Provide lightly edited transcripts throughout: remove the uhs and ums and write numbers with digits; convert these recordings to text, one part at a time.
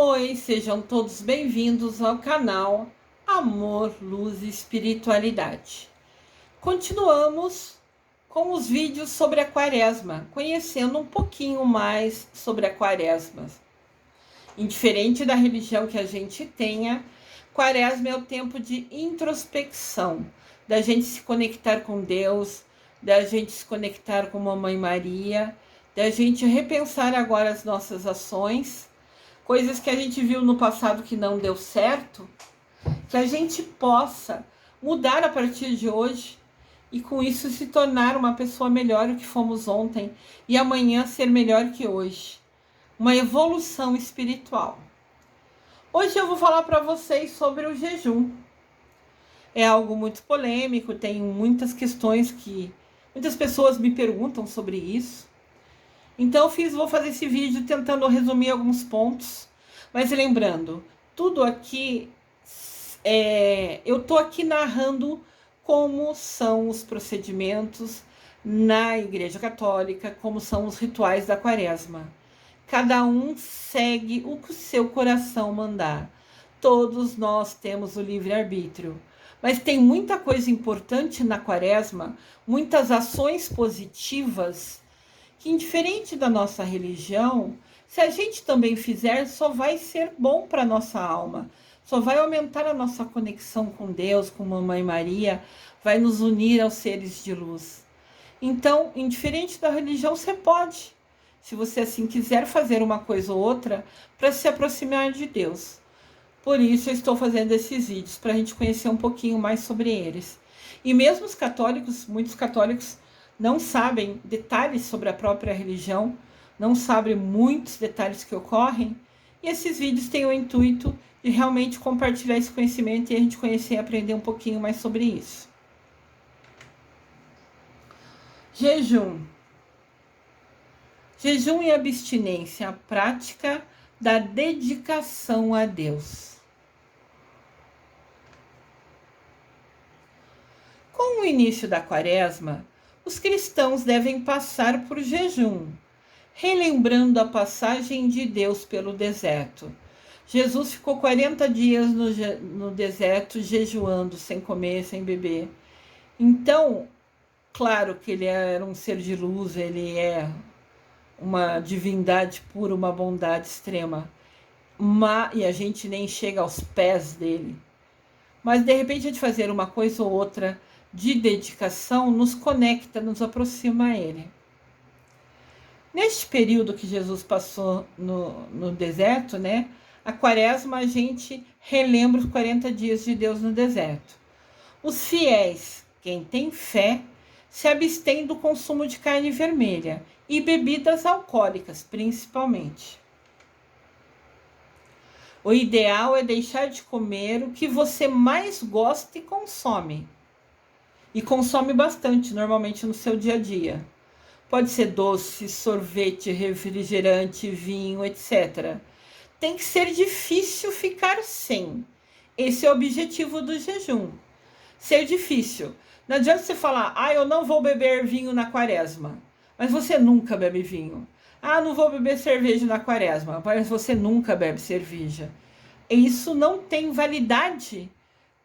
Oi, sejam todos bem-vindos ao canal Amor, Luz e Espiritualidade. Continuamos com os vídeos sobre a Quaresma, conhecendo um pouquinho mais sobre a Quaresma. Indiferente da religião que a gente tenha, Quaresma é o tempo de introspecção, da gente se conectar com Deus, da gente se conectar com Mamãe Maria, da gente repensar agora as nossas ações, coisas que a gente viu no passado que não deu certo, que a gente possa mudar a partir de hoje e com isso se tornar uma pessoa melhor do que fomos ontem e amanhã ser melhor que hoje. Uma evolução espiritual. Hoje eu vou falar para vocês sobre o jejum. É algo muito polêmico, tem muitas questões que muitas pessoas me perguntam sobre isso. Então vou fazer esse vídeo tentando resumir alguns pontos. Mas lembrando, tudo aqui, eu tô aqui narrando como são os procedimentos na Igreja Católica, como são os rituais da Quaresma. Cada um segue o que o seu coração mandar. Todos nós temos o livre-arbítrio. Mas tem muita coisa importante na Quaresma, muitas ações positivas, que indiferente da nossa religião, se a gente também fizer, só vai ser bom para a nossa alma, só vai aumentar a nossa conexão com Deus, com Mamãe Maria, vai nos unir aos seres de luz. Então, indiferente da religião, você pode, se você assim quiser, fazer uma coisa ou outra para se aproximar de Deus. Por isso eu estou fazendo esses vídeos, para a gente conhecer um pouquinho mais sobre eles. E mesmo os católicos, muitos católicos não sabem detalhes sobre a própria religião, não sabem muitos detalhes que ocorrem, e esses vídeos têm o intuito de realmente compartilhar esse conhecimento e a gente conhecer e aprender um pouquinho mais sobre isso. Jejum. Jejum e abstinência, a prática da dedicação a Deus. Com o início da Quaresma, os cristãos devem passar por jejum, relembrando a passagem de Deus pelo deserto. Jesus ficou 40 dias no deserto, jejuando, sem comer, sem beber. Então, claro que ele era um ser de luz, ele é uma divindade pura, uma bondade extrema. E a gente nem chega aos pés dele. Mas, de repente, a gente fazer uma coisa ou outra de dedicação nos conecta, nos aproxima a ele. Neste período que Jesus passou no deserto, né? A Quaresma, a gente relembra os 40 dias de Deus no deserto. Os fiéis, quem tem fé, se abstém do consumo de carne vermelha e bebidas alcoólicas, principalmente. O ideal é deixar de comer o que você mais gosta e consome. E consome bastante, normalmente no seu dia a dia. Pode ser doce, sorvete, refrigerante, vinho, etc. Tem que ser difícil ficar sem. Esse é o objetivo do jejum. Ser difícil. Não adianta você falar, eu não vou beber vinho na Quaresma. Mas você nunca bebe vinho. Não vou beber cerveja na Quaresma. Mas você nunca bebe cerveja. Isso não tem validade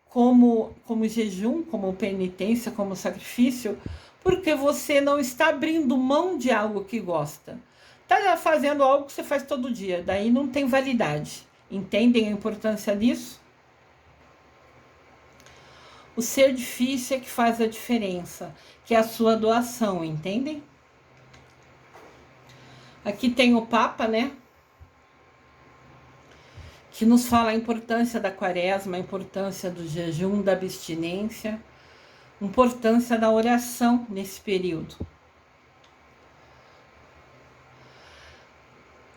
como jejum, como penitência, como sacrifício, porque você não está abrindo mão de algo que gosta. Está fazendo algo que você faz todo dia, daí não tem validade. Entendem a importância disso? O ser difícil é que faz a diferença, que é a sua doação, entendem? Aqui tem o Papa, né? Que nos fala a importância da Quaresma, a importância do jejum, da abstinência, a importância da oração nesse período.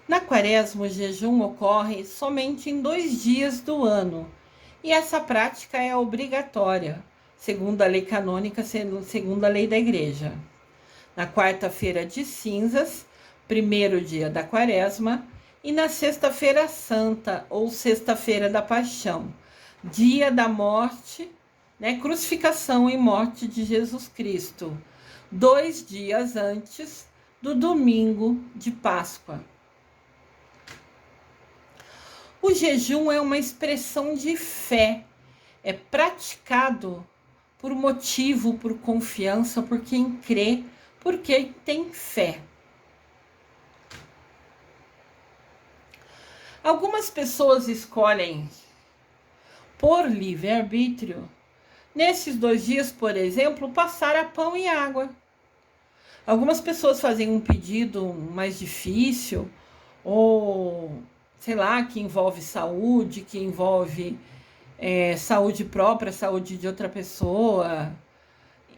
Na Quaresma, o jejum ocorre somente em 2 dias do ano, e essa prática é obrigatória, segundo a lei canônica, segundo a lei da Igreja. Na quarta-feira de cinzas, primeiro dia da Quaresma, e na sexta-feira santa, ou sexta-feira da paixão, dia da morte, né, crucificação e morte de Jesus Cristo, 2 dias antes do domingo de Páscoa. O jejum é uma expressão de fé, é praticado por motivo, por confiança, por quem crê, por quem tem fé. Algumas pessoas escolhem por livre-arbítrio, nesses 2 dias, por exemplo, passar a pão e água. Algumas pessoas fazem um pedido mais difícil, ou sei lá, que envolve saúde, que envolve saúde própria, saúde de outra pessoa,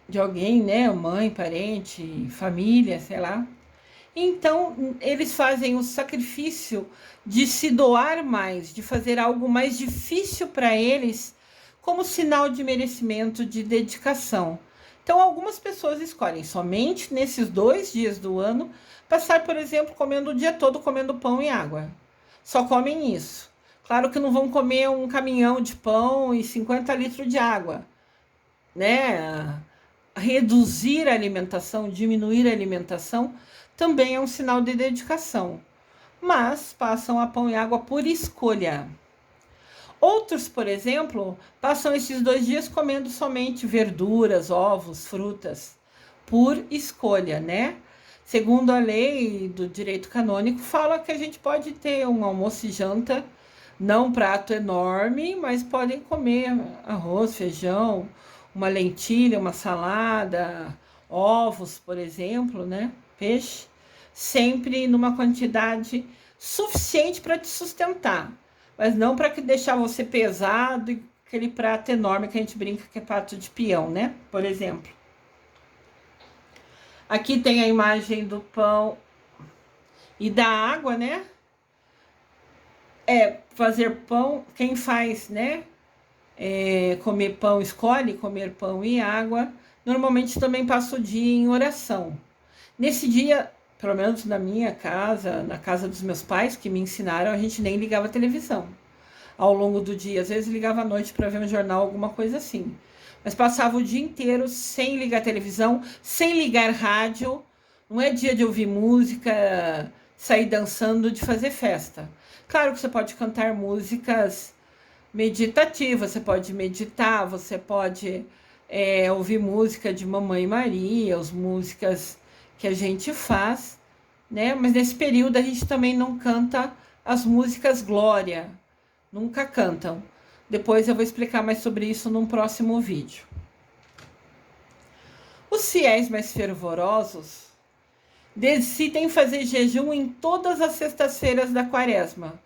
de alguém, né? Mãe, parente, família, sei lá. Então, eles fazem o sacrifício de se doar mais, de fazer algo mais difícil para eles, como sinal de merecimento, de dedicação. Então, algumas pessoas escolhem somente nesses 2 dias do ano passar, por exemplo, comendo o dia todo comendo pão e água. Só comem isso. Claro que não vão comer um caminhão de pão e 50 litros de água, né? Reduzir a alimentação, diminuir a alimentação, também é um sinal de dedicação. Mas passam a pão e água por escolha. Outros, por exemplo, passam esses 2 dias comendo somente verduras, ovos, frutas, por escolha, né? Segundo a lei do direito canônico, fala que a gente pode ter um almoço e janta, não um prato enorme, mas podem comer arroz, feijão, uma lentilha, uma salada, ovos, por exemplo, né? Peixe, sempre numa quantidade suficiente para te sustentar, mas não para deixar você pesado e aquele prato enorme que a gente brinca que é prato de peão, né? Por exemplo. Aqui tem a imagem do pão e da água, né? Fazer pão, quem faz, né? Comer pão, escolhe comer pão e água. Normalmente também passa o dia em oração. Nesse dia, pelo menos na minha casa, na casa dos meus pais, que me ensinaram, a gente nem ligava a televisão ao longo do dia. Às vezes ligava à noite para ver um jornal, alguma coisa assim. Mas passava o dia inteiro sem ligar a televisão, sem ligar rádio. Não é dia de ouvir música, sair dançando, de fazer festa. Claro que você pode cantar músicas meditativas, você pode meditar, você pode ouvir música de Mamãe Maria, as músicas que a gente faz, né? Mas nesse período a gente também não canta as músicas glória, nunca cantam. Depois eu vou explicar mais sobre isso num próximo vídeo. Os fiéis mais fervorosos decidem fazer jejum em todas as sextas-feiras da quaresma.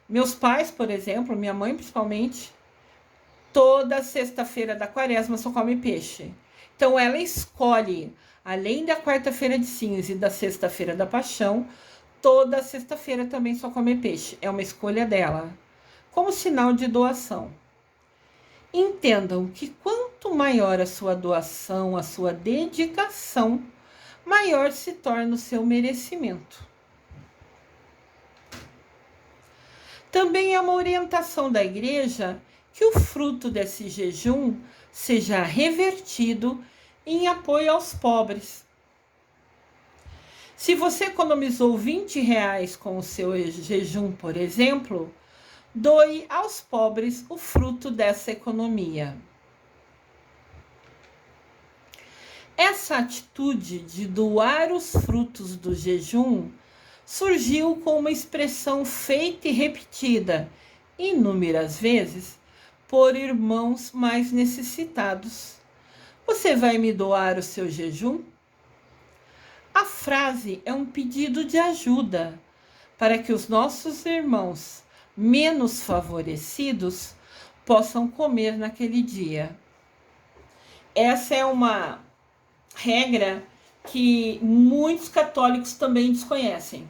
Meus pais, por exemplo, minha mãe principalmente, toda sexta-feira da quaresma só come peixe. Então ela escolhe, além da quarta-feira de cinza e da sexta-feira da paixão, toda sexta-feira também só come peixe. É uma escolha dela, como sinal de doação. Entendam que quanto maior a sua doação, a sua dedicação, maior se torna o seu merecimento. Também é uma orientação da igreja que o fruto desse jejum seja revertido em apoio aos pobres. Se você economizou R$20 com o seu jejum, por exemplo, doe aos pobres o fruto dessa economia. Essa atitude de doar os frutos do jejum surgiu com uma expressão feita e repetida inúmeras vezes por irmãos mais necessitados. Você vai me doar o seu jejum? A frase é um pedido de ajuda para que os nossos irmãos menos favorecidos possam comer naquele dia. Essa é uma regra que muitos católicos também desconhecem.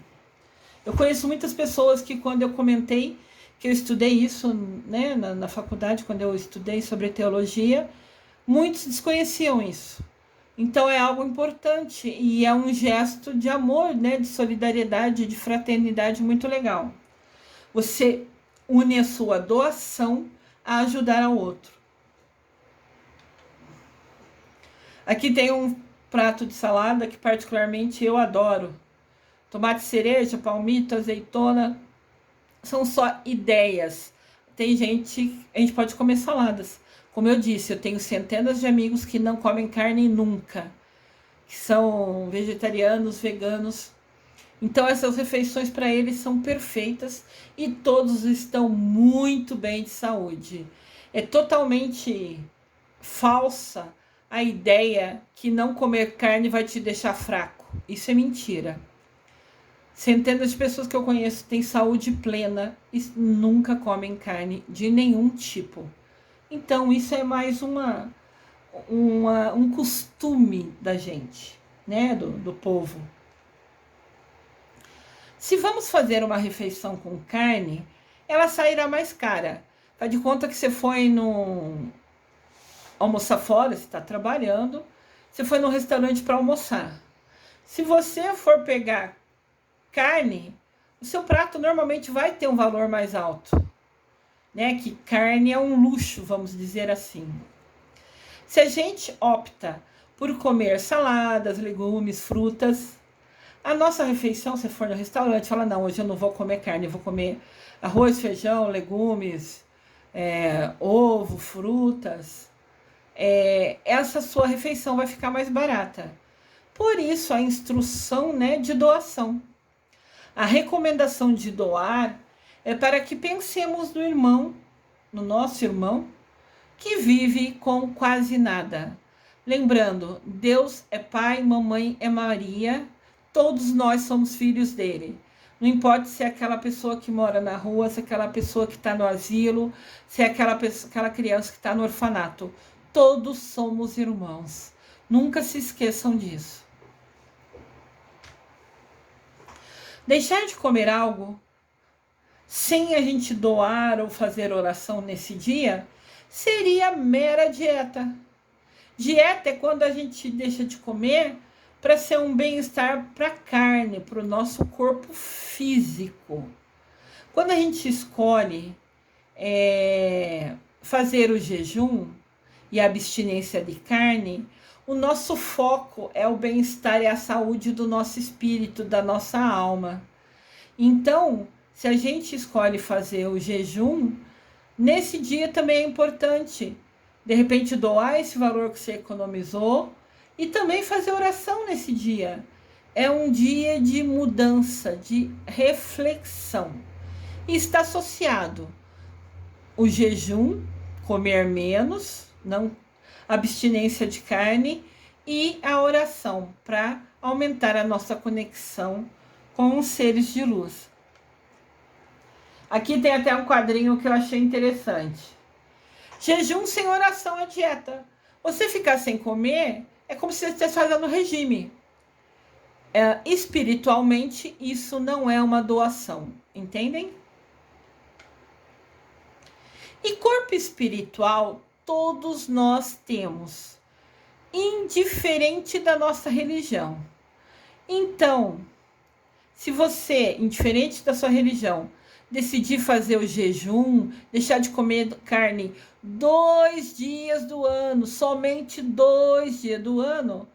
Eu conheço muitas pessoas que, quando eu comentei que eu estudei isso, né, na faculdade, quando eu estudei sobre teologia, muitos desconheciam isso. Então é algo importante e é um gesto de amor, né, de solidariedade, de fraternidade muito legal. Você une a sua doação a ajudar ao outro. Aqui tem um prato de salada que particularmente eu adoro. Tomate cereja, palmito, azeitona, são só ideias. Tem gente, a gente pode comer saladas. Como eu disse, eu tenho centenas de amigos que não comem carne nunca, que são vegetarianos, veganos. Então essas refeições para eles são perfeitas e todos estão muito bem de saúde. É totalmente falsa a ideia que não comer carne vai te deixar fraco. Isso é mentira. Centenas de pessoas que eu conheço têm saúde plena e nunca comem carne de nenhum tipo. Então isso é mais um costume da gente, né, do povo. Se vamos fazer uma refeição com carne, ela sairá mais cara. Faz de conta que você foi no almoçar fora, você está trabalhando, você foi no restaurante para almoçar. Se você for pegar carne, o seu prato normalmente vai ter um valor mais alto, né? Que carne é um luxo, vamos dizer assim. Se a gente opta por comer saladas, legumes, frutas, a nossa refeição, se for no restaurante, fala, não, hoje eu não vou comer carne, eu vou comer arroz, feijão, legumes, ovo, frutas. Essa sua refeição vai ficar mais barata. Por isso, a instrução, né, de doação. A recomendação de doar é para que pensemos no irmão, no nosso irmão, que vive com quase nada. Lembrando, Deus é Pai, Mamãe é Maria, todos nós somos filhos dele. Não importa se é aquela pessoa que mora na rua, se é aquela pessoa que está no asilo, se é aquela criança que está no orfanato. Todos somos irmãos. Nunca se esqueçam disso. Deixar de comer algo sem a gente doar ou fazer oração nesse dia seria mera dieta. Dieta é quando a gente deixa de comer para ser um bem-estar para a carne, para o nosso corpo físico. Quando a gente escolhe fazer o jejum e a abstinência de carne, o nosso foco é o bem-estar e a saúde do nosso espírito, da nossa alma. Então, se a gente escolhe fazer o jejum, nesse dia também é importante, de repente, doar esse valor que você economizou e também fazer oração nesse dia. É um dia de mudança, de reflexão. E está associado o jejum, comer menos, não abstinência de carne, e a oração para aumentar a nossa conexão com os seres de luz. Aqui tem até um quadrinho que eu achei interessante. Jejum sem oração é dieta. Você ficar sem comer é como se você estivesse fazendo regime. Espiritualmente, isso não é uma doação. Entendem? E corpo espiritual todos nós temos, indiferente da nossa religião. Então, se você, indiferente da sua religião, decidir fazer o jejum, deixar de comer carne 2 dias do ano, somente 2 dias do ano,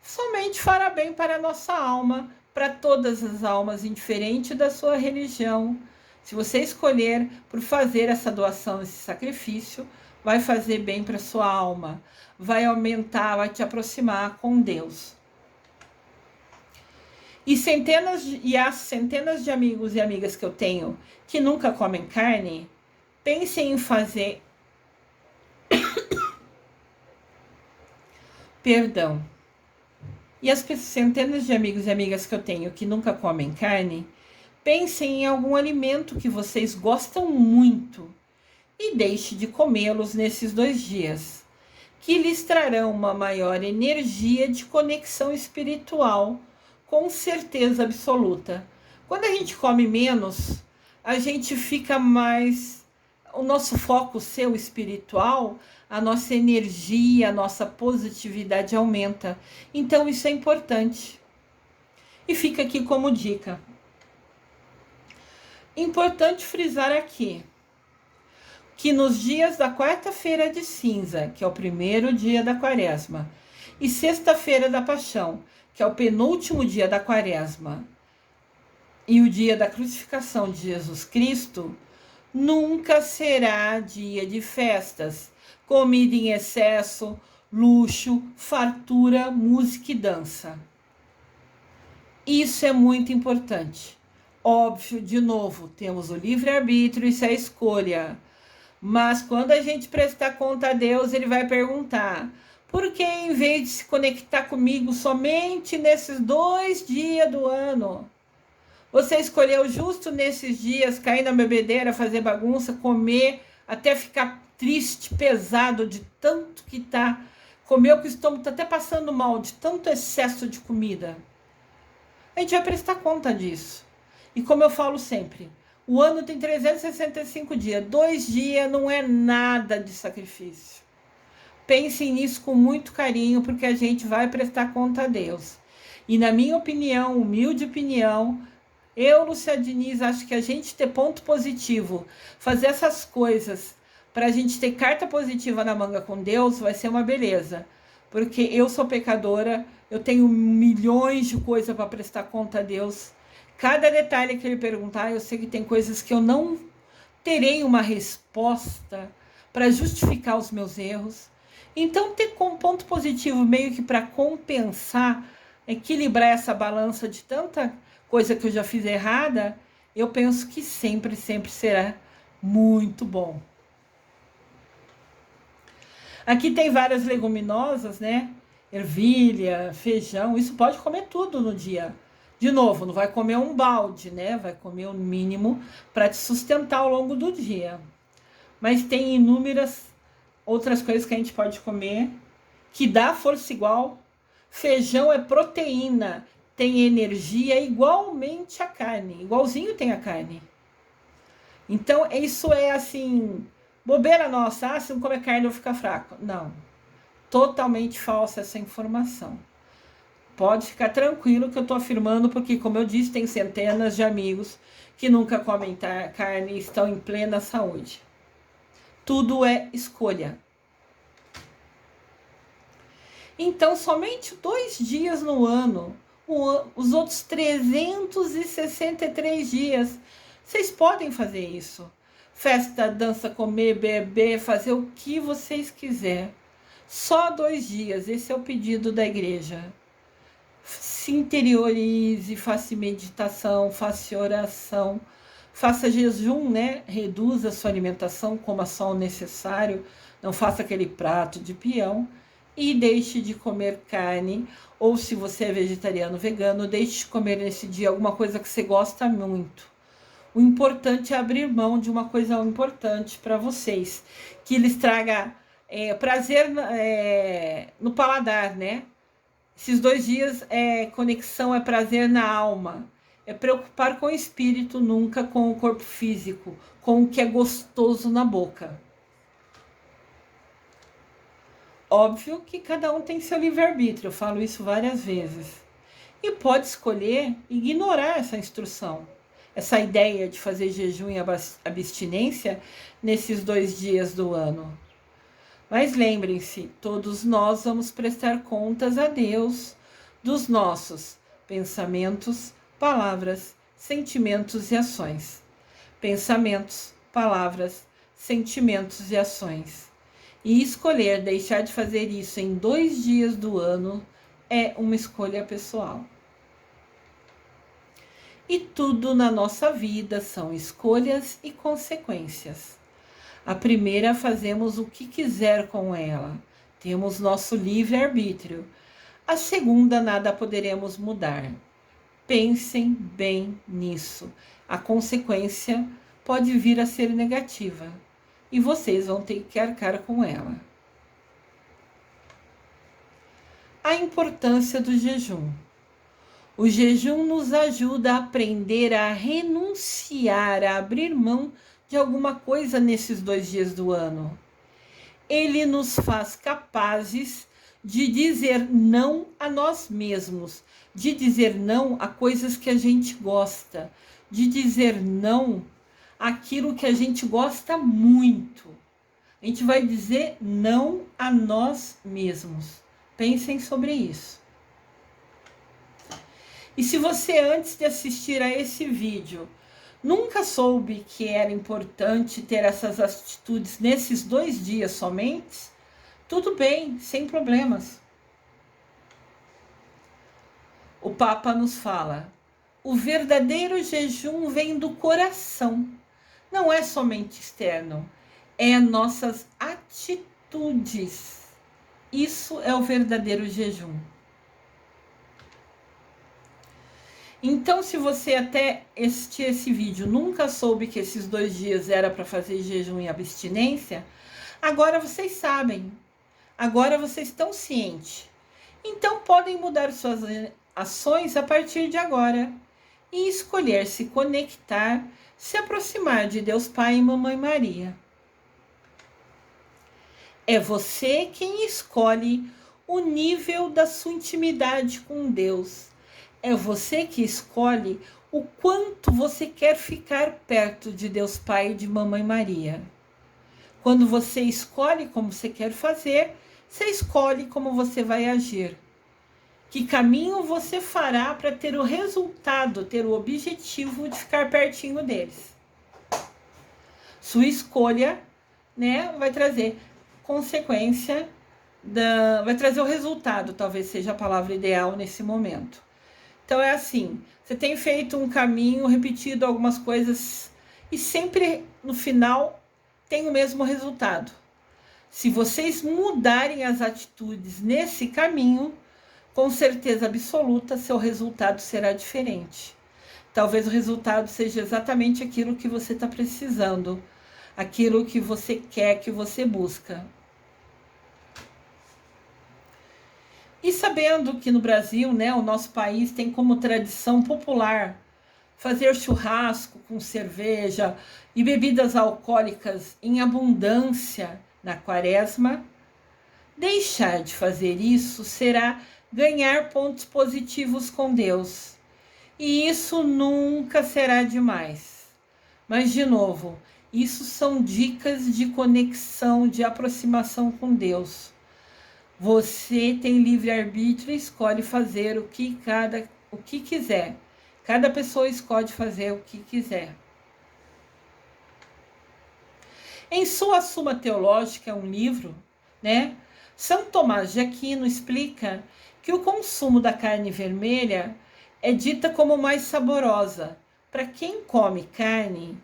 somente fará bem para a nossa alma, para todas as almas, indiferente da sua religião. Se você escolher por fazer essa doação, esse sacrifício, vai fazer bem para a sua alma, vai aumentar, vai te aproximar com Deus. E as centenas de amigos e amigas que eu tenho que nunca comem carne, pensem em fazer perdão. E as centenas de amigos e amigas que eu tenho que nunca comem carne, pensem em algum alimento que vocês gostam muito e deixe de comê-los nesses 2 dias, que lhes trarão uma maior energia de conexão espiritual, com certeza absoluta. Quando a gente come menos, a gente fica mais... O nosso foco seu espiritual, a nossa energia, a nossa positividade aumenta. Então isso é importante. E fica aqui como dica. Importante frisar aqui que nos dias da quarta-feira de cinza, que é o primeiro dia da quaresma, e sexta-feira da paixão, que é o penúltimo dia da quaresma, e o dia da crucificação de Jesus Cristo nunca será dia de festas, comida em excesso, luxo, fartura, música e dança. Isso é muito importante. Óbvio, de novo, temos o livre-arbítrio, isso é a escolha. Mas quando a gente prestar conta a Deus, ele vai perguntar: por que em vez de se conectar comigo somente nesses 2 dias do ano, você escolheu justo nesses dias cair na bebedeira, fazer bagunça, comer, até ficar triste, pesado de tanto que tá, comeu que o estômago tá até passando mal de tanto excesso de comida? A gente vai prestar conta disso. E como eu falo sempre, o ano tem 365 dias. 2 dias não é nada de sacrifício. Pensem nisso com muito carinho, porque a gente vai prestar conta a Deus. E na minha opinião, humilde opinião, eu, Lúcia Diniz, acho que a gente ter ponto positivo, fazer essas coisas, para a gente ter carta positiva na manga com Deus, vai ser uma beleza. Porque eu sou pecadora, eu tenho milhões de coisas para prestar conta a Deus. Cada detalhe que ele perguntar, eu sei que tem coisas que eu não terei uma resposta para justificar os meus erros. Então, ter como ponto positivo, meio que para compensar, equilibrar essa balança de tanta coisa que eu já fiz errada, eu penso que sempre, sempre será muito bom. Aqui tem várias leguminosas, né? Ervilha, feijão, isso pode comer tudo no dia. De novo, não vai comer um balde, né? Vai comer o mínimo para te sustentar ao longo do dia. Mas tem inúmeras outras coisas que a gente pode comer que dá força igual. Feijão é proteína, tem energia igualmente a carne, igualzinho tem a carne. Então, isso é assim, bobeira nossa, se não comer carne eu vou ficar fraco. Não, totalmente falsa essa informação. Pode ficar tranquilo que eu estou afirmando, porque, como eu disse, tem centenas de amigos que nunca comem carne e estão em plena saúde. Tudo é escolha. Então, somente 2 dias no ano, os outros 363 dias, vocês podem fazer isso. Festa, dança, comer, beber, fazer o que vocês quiserem. Só 2 dias, esse é o pedido da igreja. Se interiorize, faça meditação, faça oração, faça jejum, né? Reduza a sua alimentação, coma só o necessário, não faça aquele prato de peão e deixe de comer carne, ou se você é vegetariano, vegano, deixe de comer nesse dia alguma coisa que você gosta muito. O importante é abrir mão de uma coisa importante para vocês, que lhes traga prazer no paladar, né? Esses 2 dias conexão, é prazer na alma. É preocupar com o espírito, nunca com o corpo físico, com o que é gostoso na boca. Óbvio que cada um tem seu livre-arbítrio, eu falo isso várias vezes. E pode escolher ignorar essa instrução, essa ideia de fazer jejum e abstinência nesses 2 dias do ano. Mas lembrem-se, todos nós vamos prestar contas a Deus dos nossos pensamentos, palavras, sentimentos e ações. Pensamentos, palavras, sentimentos e ações. E escolher deixar de fazer isso em 2 dias do ano é uma escolha pessoal. E tudo na nossa vida são escolhas e consequências. A primeira, fazemos o que quiser com ela. Temos nosso livre-arbítrio. A segunda, nada poderemos mudar. Pensem bem nisso. A consequência pode vir a ser negativa. E vocês vão ter que arcar com ela. A importância do jejum. O jejum nos ajuda a aprender a renunciar, a abrir mão de alguma coisa nesses 2 dias do ano. Ele nos faz capazes de dizer não a nós mesmos, de dizer não a coisas que a gente gosta, de dizer não àquilo que a gente gosta muito. A gente vai dizer não a nós mesmos. Pensem sobre isso. E se você, antes de assistir a esse vídeo, nunca soube que era importante ter essas atitudes nesses 2 dias somente, tudo bem, sem problemas. O Papa nos fala: o verdadeiro jejum vem do coração, não é somente externo, é nossas atitudes. Isso é o verdadeiro jejum. Então, se você até assistir esse vídeo nunca soube que esses 2 dias era para fazer jejum e abstinência, agora vocês sabem, agora vocês estão cientes. Então, podem mudar suas ações a partir de agora e escolher se conectar, se aproximar de Deus Pai e Mamãe Maria. É você quem escolhe o nível da sua intimidade com Deus. É você que escolhe o quanto você quer ficar perto de Deus Pai e de Mamãe Maria. Quando você escolhe como você quer fazer, você escolhe como você vai agir. Que caminho você fará para ter o resultado, ter o objetivo de ficar pertinho deles. Sua escolha, né, vai trazer consequência, vai trazer o resultado, talvez seja a palavra ideal nesse momento. Então é assim, você tem feito um caminho, repetido algumas coisas e sempre no final tem o mesmo resultado. Se vocês mudarem as atitudes nesse caminho, com certeza absoluta, seu resultado será diferente. Talvez o resultado seja exatamente aquilo que você está precisando, aquilo que você quer, que você busca. E sabendo que no Brasil, né, o nosso país tem como tradição popular fazer churrasco com cerveja e bebidas alcoólicas em abundância na quaresma, deixar de fazer isso será ganhar pontos positivos com Deus. E isso nunca será demais. Mas, de novo, isso são dicas de conexão, de aproximação com Deus. Você tem livre-arbítrio e escolhe fazer o que quiser. Cada pessoa escolhe fazer o que quiser. Em sua Suma Teológica, um livro, né? São Tomás de Aquino explica que o consumo da carne vermelha é dita como mais saborosa. Para quem come carne,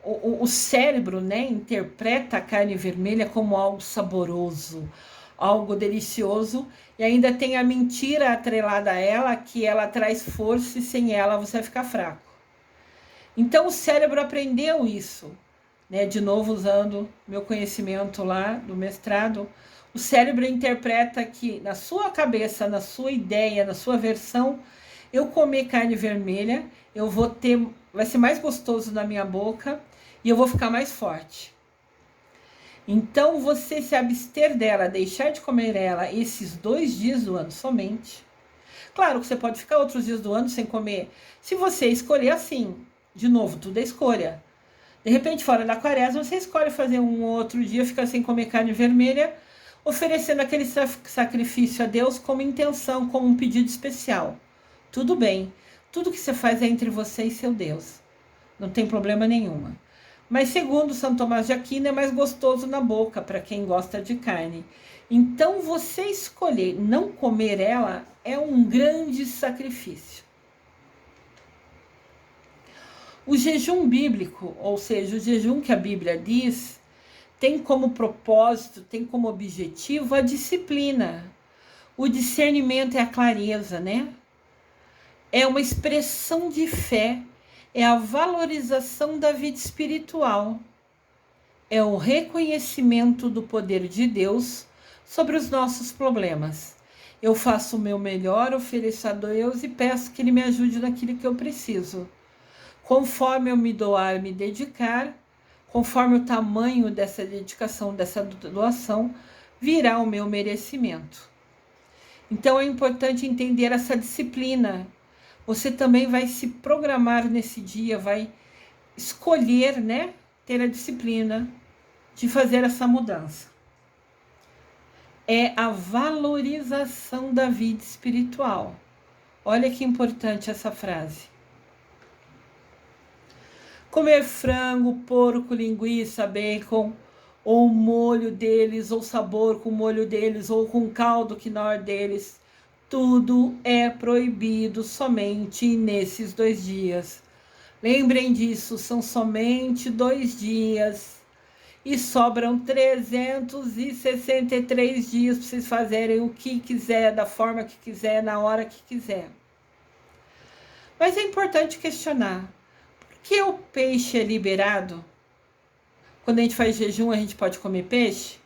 o cérebro, né, interpreta a carne vermelha como algo saboroso, algo delicioso, e ainda tem a mentira atrelada a ela, que ela traz força e sem ela você vai ficar fraco. Então o cérebro aprendeu isso, né? De novo, usando meu conhecimento lá do mestrado, o cérebro interpreta que na sua cabeça, na sua ideia, na sua versão, eu comer carne vermelha, vai ser mais gostoso na minha boca e eu vou ficar mais forte. Então, você se abster dela, deixar de comer ela esses 2 dias do ano somente. Claro que você pode ficar outros dias do ano sem comer. Se você escolher assim, de novo, tudo é escolha. De repente, fora da quaresma, você escolhe fazer um outro dia, ficar sem comer carne vermelha, oferecendo aquele sacrifício a Deus como intenção, como um pedido especial. Tudo bem. Tudo que você faz é entre você e seu Deus. Não tem problema nenhum. Mas segundo São Tomás de Aquino, é mais gostoso na boca para quem gosta de carne. Então, você escolher não comer ela é um grande sacrifício. O jejum bíblico, ou seja, o jejum que a Bíblia diz, tem como propósito, tem como objetivo a disciplina. O discernimento é a clareza, né? É uma expressão de fé. É a valorização da vida espiritual. É o reconhecimento do poder de Deus sobre os nossos problemas. Eu faço o meu melhor, ofereço a Deus e peço que Ele me ajude naquilo que eu preciso. Conforme eu me doar, me dedicar, conforme o tamanho dessa dedicação, dessa doação, virá o meu merecimento. Então é importante entender essa disciplina. Você também vai se programar nesse dia, vai escolher, né, ter a disciplina de fazer essa mudança. É a valorização da vida espiritual. Olha que importante essa frase. Comer frango, porco, linguiça, bacon, ou o molho deles, ou sabor com o molho deles, ou com o caldo quinor deles, tudo é proibido somente nesses 2 dias. Lembrem disso, são somente 2 dias. E sobram 363 dias para vocês fazerem o que quiser, da forma que quiser, na hora que quiser. Mas é importante questionar. Por que o peixe é liberado? Quando a gente faz jejum, a gente pode comer peixe?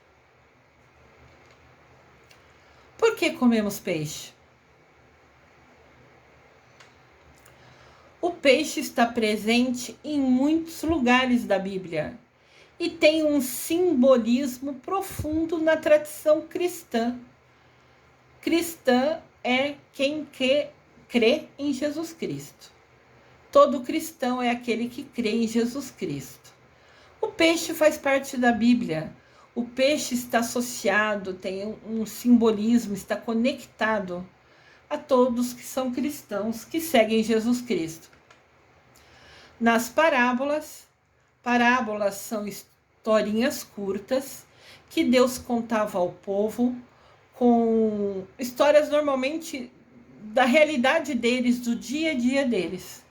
Por que comemos peixe? O peixe está presente em muitos lugares da Bíblia e tem um simbolismo profundo na tradição cristã. Cristã é quem crê em Jesus Cristo. Todo cristão é aquele que crê em Jesus Cristo. O peixe faz parte da Bíblia. O peixe está associado, tem um simbolismo, está conectado a todos que são cristãos, que seguem Jesus Cristo. Nas parábolas são historinhas curtas que Deus contava ao povo, com histórias normalmente da realidade deles, do dia a dia deles,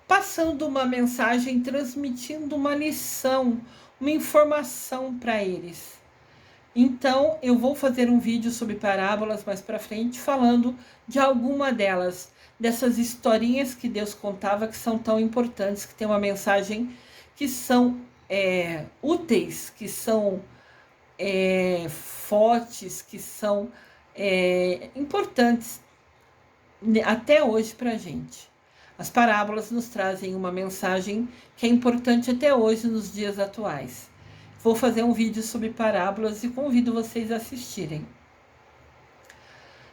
passando uma mensagem, transmitindo uma lição, uma informação para eles. Então, eu vou fazer um vídeo sobre parábolas mais para frente, falando de alguma delas, dessas historinhas que Deus contava, que são tão importantes, que tem uma mensagem, que são úteis, que são fortes, que são importantes até hoje para a gente. As parábolas nos trazem uma mensagem que é importante até hoje nos dias atuais. Vou fazer um vídeo sobre parábolas e convido vocês a assistirem.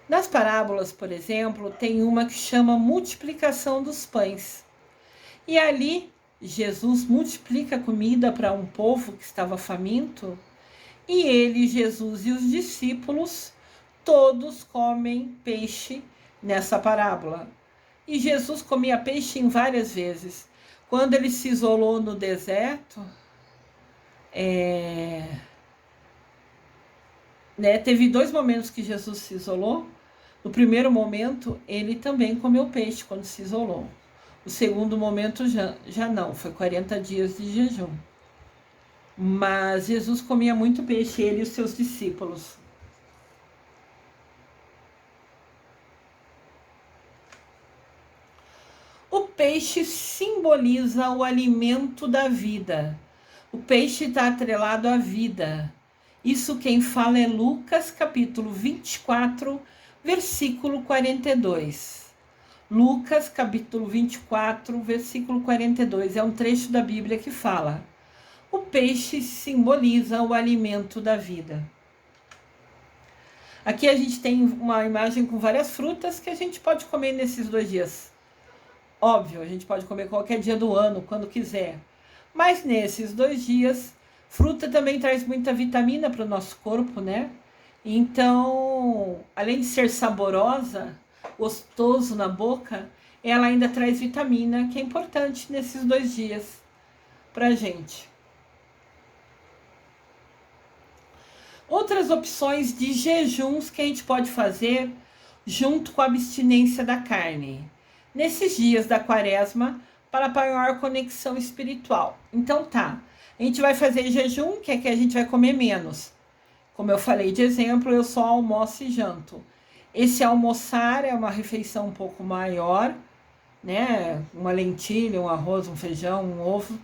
Nas parábolas, por exemplo, tem uma que chama multiplicação dos pães. E ali, Jesus multiplica comida para um povo que estava faminto, e ele, Jesus e os discípulos, todos comem peixe nessa parábola. E Jesus comia peixe em várias vezes. Quando ele se isolou no deserto, teve 2 momentos que Jesus se isolou. No primeiro momento, ele também comeu peixe quando se isolou. O segundo momento já não, foi 40 dias de jejum. Mas Jesus comia muito peixe, ele e os seus discípulos. O peixe simboliza o alimento da vida. O peixe está atrelado à vida. Isso quem fala é Lucas, capítulo 24, versículo 42. Lucas, capítulo 24, versículo 42. É um trecho da Bíblia que fala: o peixe simboliza o alimento da vida. Aqui a gente tem uma imagem com várias frutas que a gente pode comer nesses 2 dias. Óbvio, a gente pode comer qualquer dia do ano, quando quiser. Mas nesses 2 dias, fruta também traz muita vitamina para o nosso corpo, né? Então, além de ser saborosa, gostoso na boca, ela ainda traz vitamina, que é importante nesses 2 dias para a gente. Outras opções de jejuns que a gente pode fazer junto com a abstinência da carne nesses dias da quaresma, para maior conexão espiritual. Então tá, a gente vai fazer jejum, que é que a gente vai comer menos. Como eu falei de exemplo, eu só almoço e janto. Esse almoçar é uma refeição um pouco maior, né? Uma lentilha, um arroz, um feijão, um ovo.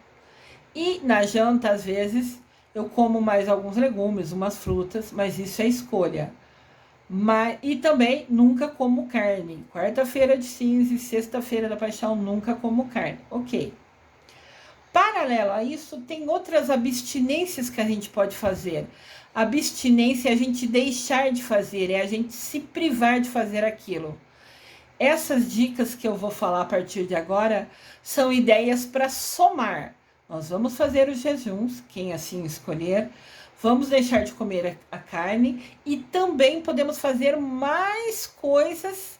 E na janta, às vezes, eu como mais alguns legumes, umas frutas, mas isso é escolha. E também nunca como carne. Quarta-feira de cinza e sexta-feira da paixão nunca como carne. Ok. Paralelo a isso, tem outras abstinências que a gente pode fazer. Abstinência é a gente deixar de fazer, é a gente se privar de fazer aquilo. Essas dicas que eu vou falar a partir de agora são ideias para somar. Nós vamos fazer os jejuns, quem assim escolher. Vamos deixar de comer a carne e também podemos fazer mais coisas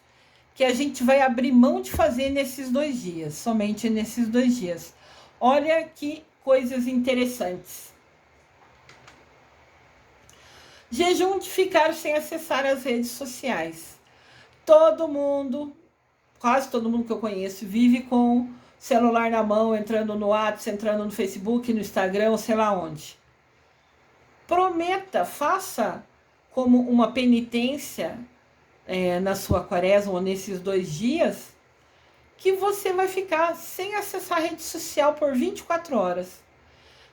que a gente vai abrir mão de fazer nesses 2 dias, somente nesses 2 dias. Olha que coisas interessantes. Jejum de ficar sem acessar as redes sociais. Todo mundo, quase todo mundo que eu conheço, vive com celular na mão, entrando no WhatsApp, entrando no Facebook, no Instagram, sei lá onde. Prometa, faça como uma penitência na sua quaresma ou nesses 2 dias, que você vai ficar sem acessar a rede social por 24 horas.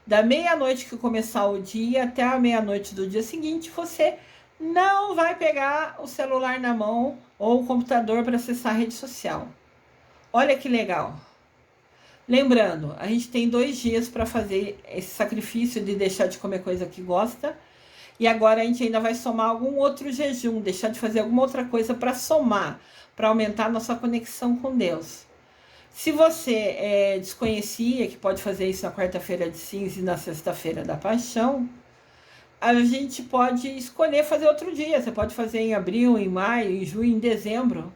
Da meia-noite que começar o dia até a meia-noite do dia seguinte, você não vai pegar o celular na mão ou o computador para acessar a rede social. Olha que legal. Lembrando, a gente tem 2 dias para fazer esse sacrifício de deixar de comer coisa que gosta. E agora a gente ainda vai somar algum outro jejum, deixar de fazer alguma outra coisa para somar, para aumentar a nossa conexão com Deus. Se você desconhecia que pode fazer isso na quarta-feira de cinza e na sexta-feira da paixão, a gente pode escolher fazer outro dia. Você pode fazer em abril, em maio, em junho, em dezembro.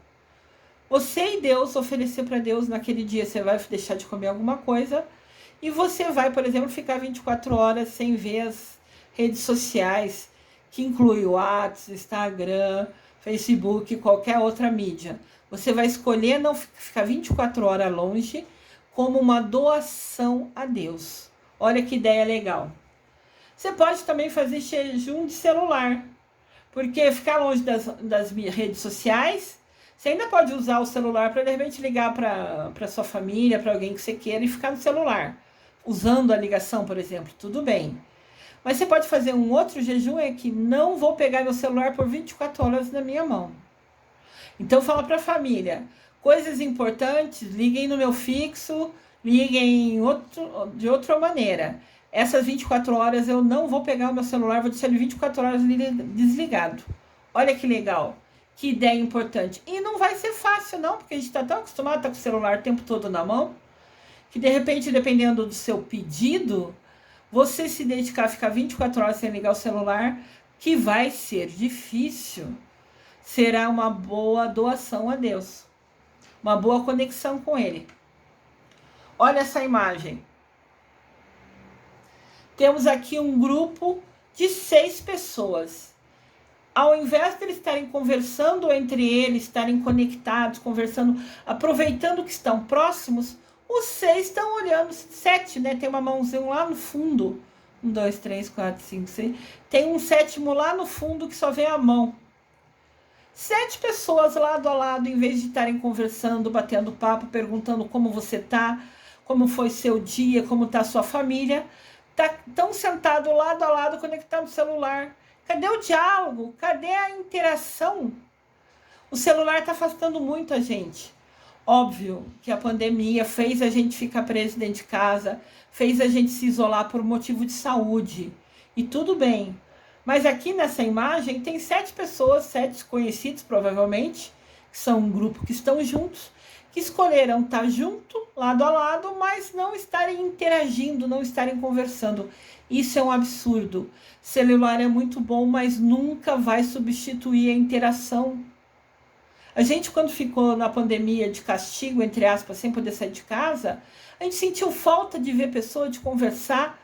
Você e Deus, oferecer para Deus naquele dia, você vai deixar de comer alguma coisa e você vai, por exemplo, ficar 24 horas sem ver as redes sociais, que inclui o WhatsApp, Instagram, Facebook, qualquer outra mídia. Você vai escolher não ficar 24 horas longe como uma doação a Deus. Olha que ideia legal. Você pode também fazer jejum de celular, porque ficar longe das redes sociais, você ainda pode usar o celular para de repente ligar para sua família, para alguém que você queira e ficar no celular, usando a ligação, por exemplo, tudo bem. Mas você pode fazer um outro jejum, que não vou pegar meu celular por 24 horas na minha mão. Então fala para a família, coisas importantes, liguem no meu fixo, liguem de outra maneira. Essas 24 horas eu não vou pegar o meu celular, vou deixar ele 24 horas desligado. Olha que legal, que ideia importante. E não vai ser fácil não, porque a gente está tão acostumado a estar com o celular o tempo todo na mão, que de repente, dependendo do seu pedido, você se dedicar a ficar 24 horas sem ligar o celular, que vai ser difícil, será uma boa doação a Deus, uma boa conexão com Ele. Olha essa imagem. Temos aqui um grupo de 6 pessoas. Ao invés de eles estarem conversando entre eles, estarem conectados, conversando, aproveitando que estão próximos, os 6 estão olhando, 7, né? Tem uma mãozinha lá no fundo. 1, 2, 3, 4, 5, 6. Tem um 7º lá no fundo que só vê a mão. 7 pessoas lado a lado, em vez de estarem conversando, batendo papo, perguntando como você tá, como foi seu dia, como tá a sua família, estão sentados lado a lado, conectados no celular. Cadê o diálogo? Cadê a interação? O celular está afastando muito a gente. Óbvio que a pandemia fez a gente ficar preso dentro de casa, fez a gente se isolar por motivo de saúde. E tudo bem. Mas aqui nessa imagem tem 7 pessoas, 7 desconhecidos provavelmente, que são um grupo que estão juntos, que escolheram estar junto, lado a lado, mas não estarem interagindo, não estarem conversando. Isso é um absurdo. Celular é muito bom, mas nunca vai substituir a interação. A gente, quando ficou na pandemia de castigo, entre aspas, sem poder sair de casa, a gente sentiu falta de ver pessoas, de conversar,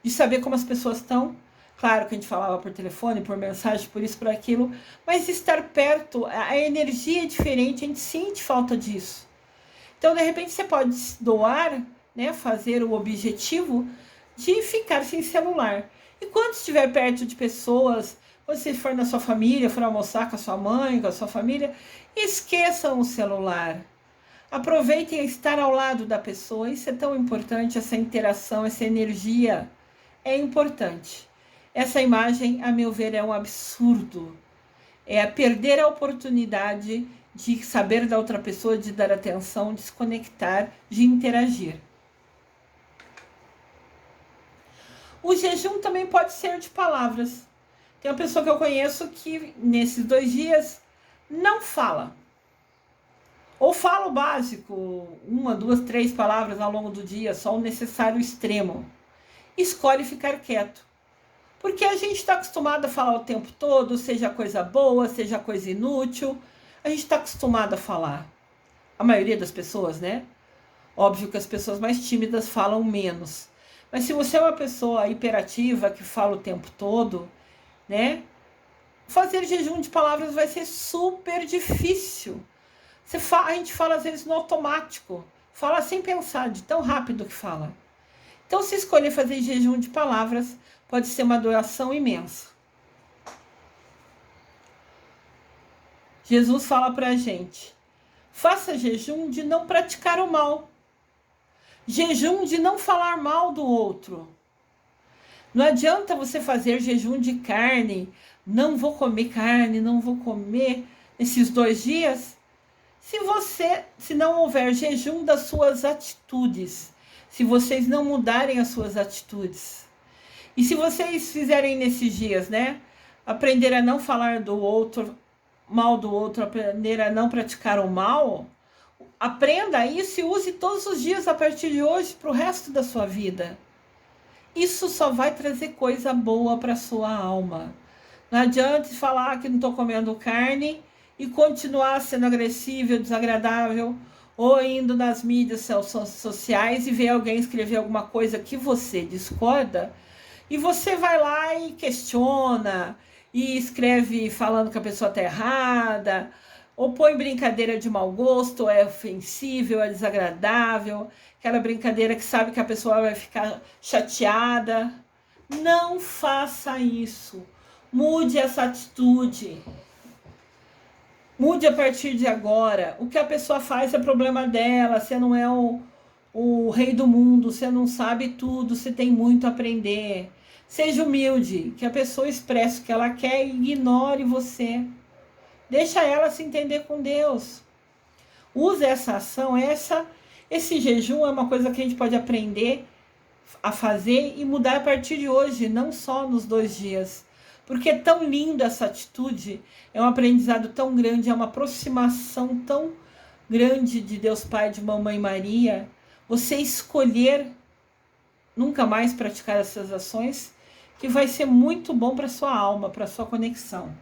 de saber como as pessoas estão. Claro que a gente falava por telefone, por mensagem, por isso, por aquilo, mas estar perto, a energia é diferente, a gente sente falta disso. Então, de repente, você pode doar, né, fazer o objetivo de ficar sem celular. E quando estiver perto de pessoas, quando você for na sua família, for almoçar com a sua mãe, com a sua família, esqueçam o celular. Aproveitem estar ao lado da pessoa. Isso é tão importante, essa interação, essa energia é importante. Essa imagem, a meu ver, é um absurdo. É perder a oportunidade de saber da outra pessoa, de dar atenção, de se conectar, de interagir. O jejum também pode ser de palavras. Tem uma pessoa que eu conheço que nesses 2 dias não fala. Ou fala o básico, 1, 2, 3 palavras ao longo do dia, só o necessário extremo. Escolhe ficar quieto. Porque a gente está acostumado a falar o tempo todo, seja coisa boa, seja coisa inútil. a gente está acostumado a falar. A maioria das pessoas, né? Óbvio que as pessoas mais tímidas falam menos. Mas se você é uma pessoa hiperativa, que fala o tempo todo, né? Fazer jejum de palavras vai ser super difícil. A gente fala às vezes no automático. Fala sem pensar, de tão rápido que fala. Então, se escolher fazer jejum de palavras, pode ser uma doação imensa. Jesus fala pra gente: faça jejum de não praticar o mal. Jejum de não falar mal do outro. Não adianta você fazer jejum de carne. Não vou comer carne, não vou comer esses 2 dias. Se não houver jejum das suas atitudes, se vocês não mudarem as suas atitudes, e se vocês fizerem nesses dias, né? Aprender a não falar do outro, mal do outro, aprender a não praticar o mal, aprenda isso e use todos os dias a partir de hoje para o resto da sua vida. Isso só vai trazer coisa boa para a sua alma. Não adianta falar que não estou comendo carne e continuar sendo agressivo, desagradável, ou indo nas mídias sociais e ver alguém escrever alguma coisa que você discorda, e você vai lá e questiona, e escreve falando que a pessoa está errada, ou põe brincadeira de mau gosto, é ofensível, é desagradável, aquela brincadeira que sabe que a pessoa vai ficar chateada. Não faça isso. Mude essa atitude. Mude a partir de agora. O que a pessoa faz é problema dela. Você não é o rei do mundo, você não sabe tudo, você tem muito a aprender. Seja humilde, que a pessoa expresse o que ela quer e ignore você. Deixa ela se entender com Deus. Use essa ação, esse jejum é uma coisa que a gente pode aprender a fazer e mudar a partir de hoje, não só nos 2 dias. Porque é tão linda essa atitude, é um aprendizado tão grande, é uma aproximação tão grande de Deus Pai, de Mamãe Maria. Você escolher nunca mais praticar essas ações, que vai ser muito bom para sua alma, para sua conexão.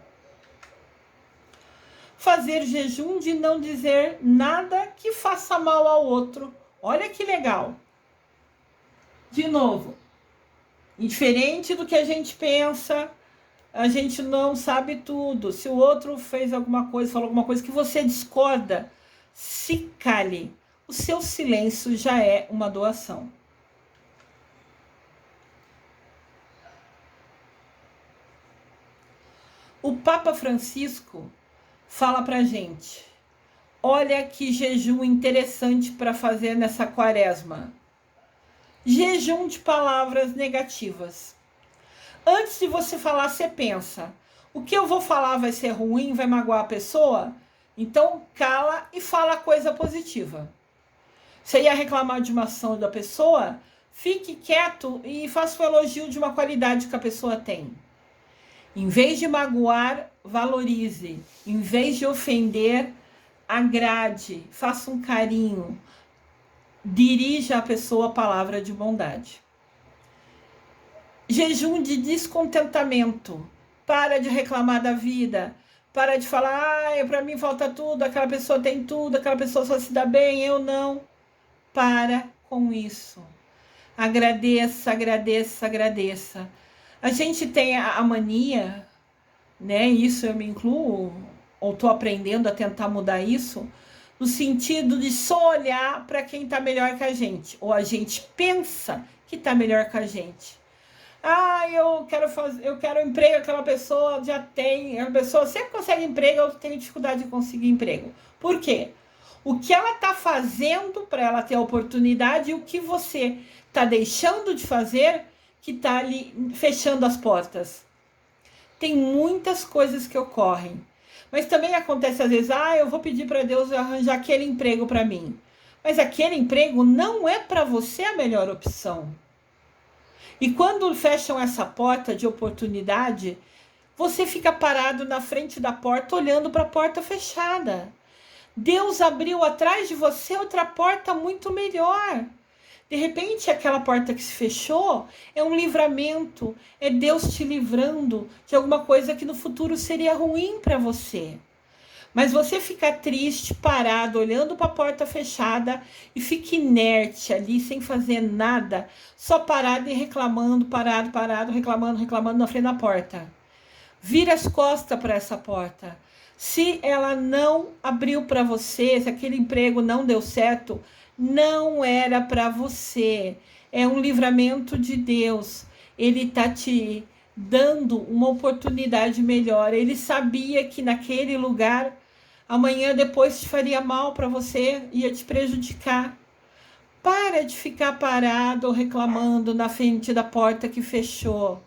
Fazer jejum de não dizer nada que faça mal ao outro. Olha que legal. De novo, diferente do que a gente pensa, a gente não sabe tudo. Se o outro fez alguma coisa, falou alguma coisa que você discorda, se cale. O seu silêncio já é uma doação. O Papa Francisco fala pra gente: olha que jejum interessante para fazer nessa quaresma. Jejum de palavras negativas. Antes de você falar, você pensa: o que eu vou falar vai ser ruim, vai magoar a pessoa? Então cala e fala coisa positiva. Você ia reclamar de uma ação da pessoa? Fique quieto e faça o elogio de uma qualidade que a pessoa tem. Em vez de magoar, valorize. Em vez de ofender, agrade. Faça um carinho. Dirija a pessoa a palavra de bondade. Jejum de descontentamento. Para de reclamar da vida. Para de falar: para mim falta tudo, aquela pessoa tem tudo, aquela pessoa só se dá bem, eu não. Para com isso. Agradeça, agradeça, agradeça. A gente tem a mania, né? Isso eu me incluo, ou estou aprendendo a tentar mudar isso, no sentido de só olhar para quem está melhor que a gente, ou a gente pensa que está melhor que a gente. Eu quero emprego, aquela pessoa já tem, a pessoa sempre consegue emprego, eu tenho dificuldade de conseguir emprego. Por quê? O que ela está fazendo para ela ter a oportunidade e o que você está deixando de fazer que está ali fechando as portas. Tem muitas coisas que ocorrem. Mas também acontece às vezes: eu vou pedir para Deus arranjar aquele emprego para mim. Mas aquele emprego não é para você a melhor opção. E quando fecham essa porta de oportunidade, você fica parado na frente da porta olhando para a porta fechada. Deus abriu atrás de você outra porta muito melhor. De repente, aquela porta que se fechou é um livramento, é Deus te livrando de alguma coisa que no futuro seria ruim para você. Mas você ficar triste, parado, olhando para a porta fechada e fica inerte ali, sem fazer nada, só parado e reclamando, parado, reclamando na frente da porta. Vira as costas para essa porta. Se ela não abriu para você, se aquele emprego não deu certo, não era para você. É um livramento de Deus. Ele está te dando uma oportunidade melhor. Ele sabia que naquele lugar, amanhã depois te faria mal para você, ia te prejudicar. Para de ficar parado ou reclamando na frente da porta que fechou.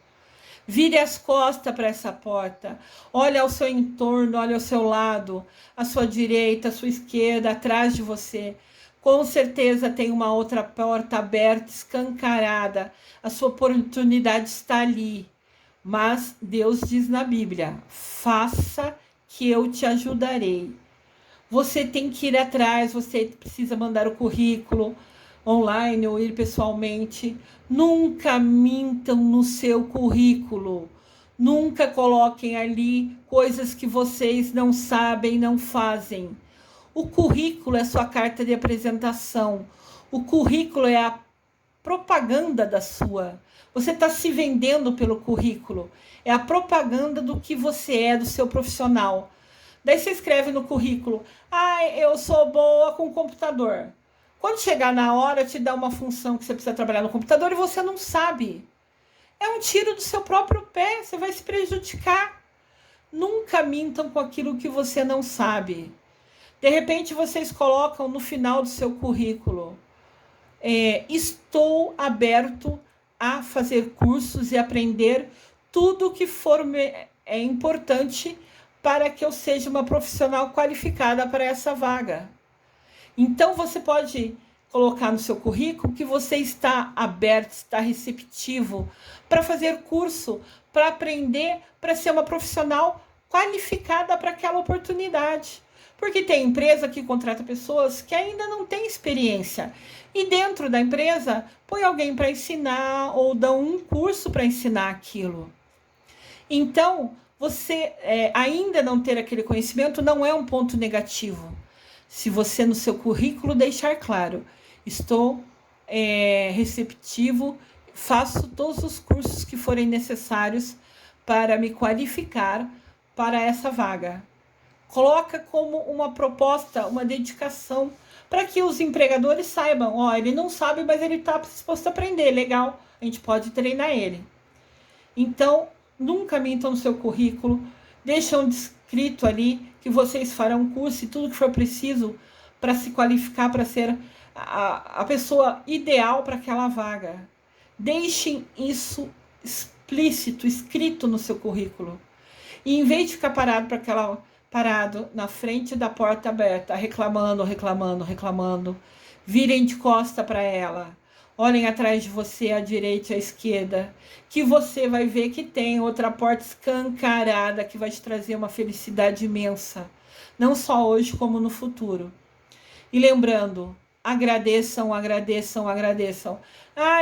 Vire as costas para essa porta. Olha ao seu entorno, olha ao seu lado, à sua direita, à sua esquerda, atrás de você. Com certeza tem uma outra porta aberta, escancarada. A sua oportunidade está ali. Mas Deus diz na Bíblia: faça que eu te ajudarei. Você tem que ir atrás, você precisa mandar o currículo online ou ir pessoalmente. Nunca mintam no seu currículo. Nunca coloquem ali coisas que vocês não sabem, não fazem. O currículo é sua carta de apresentação. O currículo é a propaganda da sua. Você está se vendendo pelo currículo. É a propaganda do que você é, do seu profissional. Daí você escreve no currículo: eu sou boa com computador. Quando chegar na hora, te dá uma função que você precisa trabalhar no computador e você não sabe. É um tiro do seu próprio pé, você vai se prejudicar. Nunca mintam com aquilo que você não sabe. De repente, vocês colocam no final do seu currículo: estou aberto a fazer cursos e aprender tudo o que for importante para que eu seja uma profissional qualificada para essa vaga. Então, você pode colocar no seu currículo que você está aberto, está receptivo para fazer curso, para aprender, para ser uma profissional qualificada para aquela oportunidade. Porque tem empresa que contrata pessoas que ainda não têm experiência. E dentro da empresa, põe alguém para ensinar ou dá um curso para ensinar aquilo. Então, você ainda não ter aquele conhecimento não é um ponto negativo. Se você no seu currículo deixar claro: estou receptivo, faço todos os cursos que forem necessários para me qualificar para essa vaga. Coloca como uma proposta, uma dedicação, para que os empregadores saibam: ele não sabe, mas ele está disposto a aprender, legal, a gente pode treinar ele. Então, nunca mintam no seu currículo, deixam descrito ali que vocês farão curso e tudo que for preciso para se qualificar, para ser a pessoa ideal para aquela vaga. Deixem isso explícito, escrito no seu currículo. E em vez de ficar parado na frente da porta aberta, reclamando, virem de costa para ela. Olhem atrás de você, à direita e à esquerda, que você vai ver que tem outra porta escancarada que vai te trazer uma felicidade imensa, não só hoje como no futuro. E lembrando, agradeçam.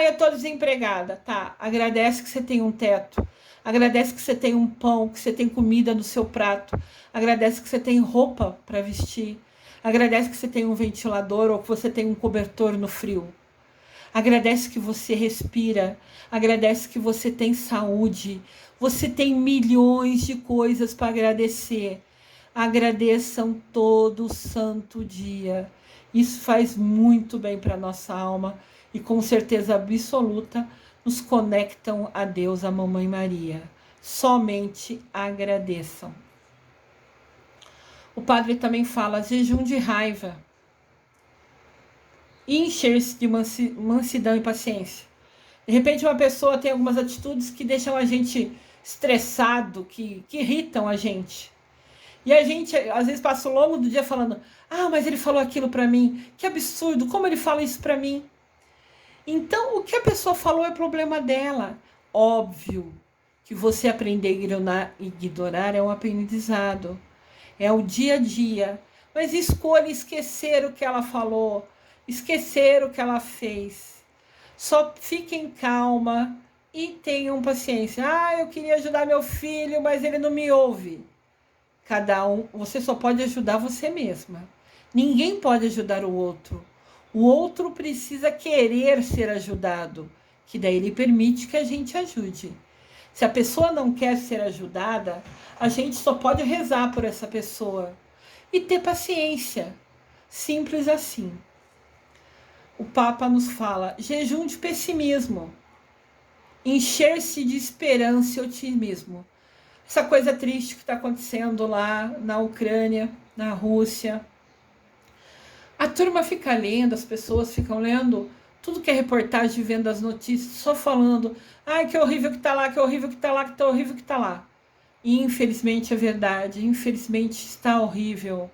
Eu tô desempregada. Tá, agradece que você tem um teto. Agradece que você tem um pão, que você tem comida no seu prato. Agradece que você tem roupa para vestir. Agradece que você tem um ventilador ou que você tem um cobertor no frio. Agradece que você respira, agradece que você tem saúde, você tem milhões de coisas para agradecer. Agradeçam todo santo dia. Isso faz muito bem para a nossa alma e com certeza absoluta nos conectam a Deus, a Mamãe Maria. Somente agradeçam. O padre também fala: jejum de raiva. Encher-se de mansidão e paciência. De repente uma pessoa tem algumas atitudes que deixam a gente estressado, que irritam a gente. E a gente às vezes passa o longo do dia falando: mas ele falou aquilo para mim, que absurdo, como ele fala isso para mim? Então o que a pessoa falou é problema dela. Óbvio que você aprender a ignorar é um aprendizado, é o dia a dia, mas escolha esquecer o que ela falou, esquecer o que ela fez. Só fiquem calma e tenham paciência. Eu queria ajudar meu filho, mas ele não me ouve. você só pode ajudar você mesma. Ninguém pode ajudar o outro. O outro precisa querer ser ajudado, que daí ele permite que a gente ajude. Se a pessoa não quer ser ajudada, a gente só pode rezar por essa pessoa e ter paciência. Simples assim. O Papa nos fala: jejum de pessimismo, encher-se de esperança e otimismo. Essa coisa triste que está acontecendo lá na Ucrânia, na Rússia. A turma fica lendo, as pessoas ficam lendo tudo que é reportagem, vendo as notícias, só falando: ai, que horrível que tá lá, que horrível que tá lá, que tá horrível que tá lá. E infelizmente é verdade, infelizmente está horrível.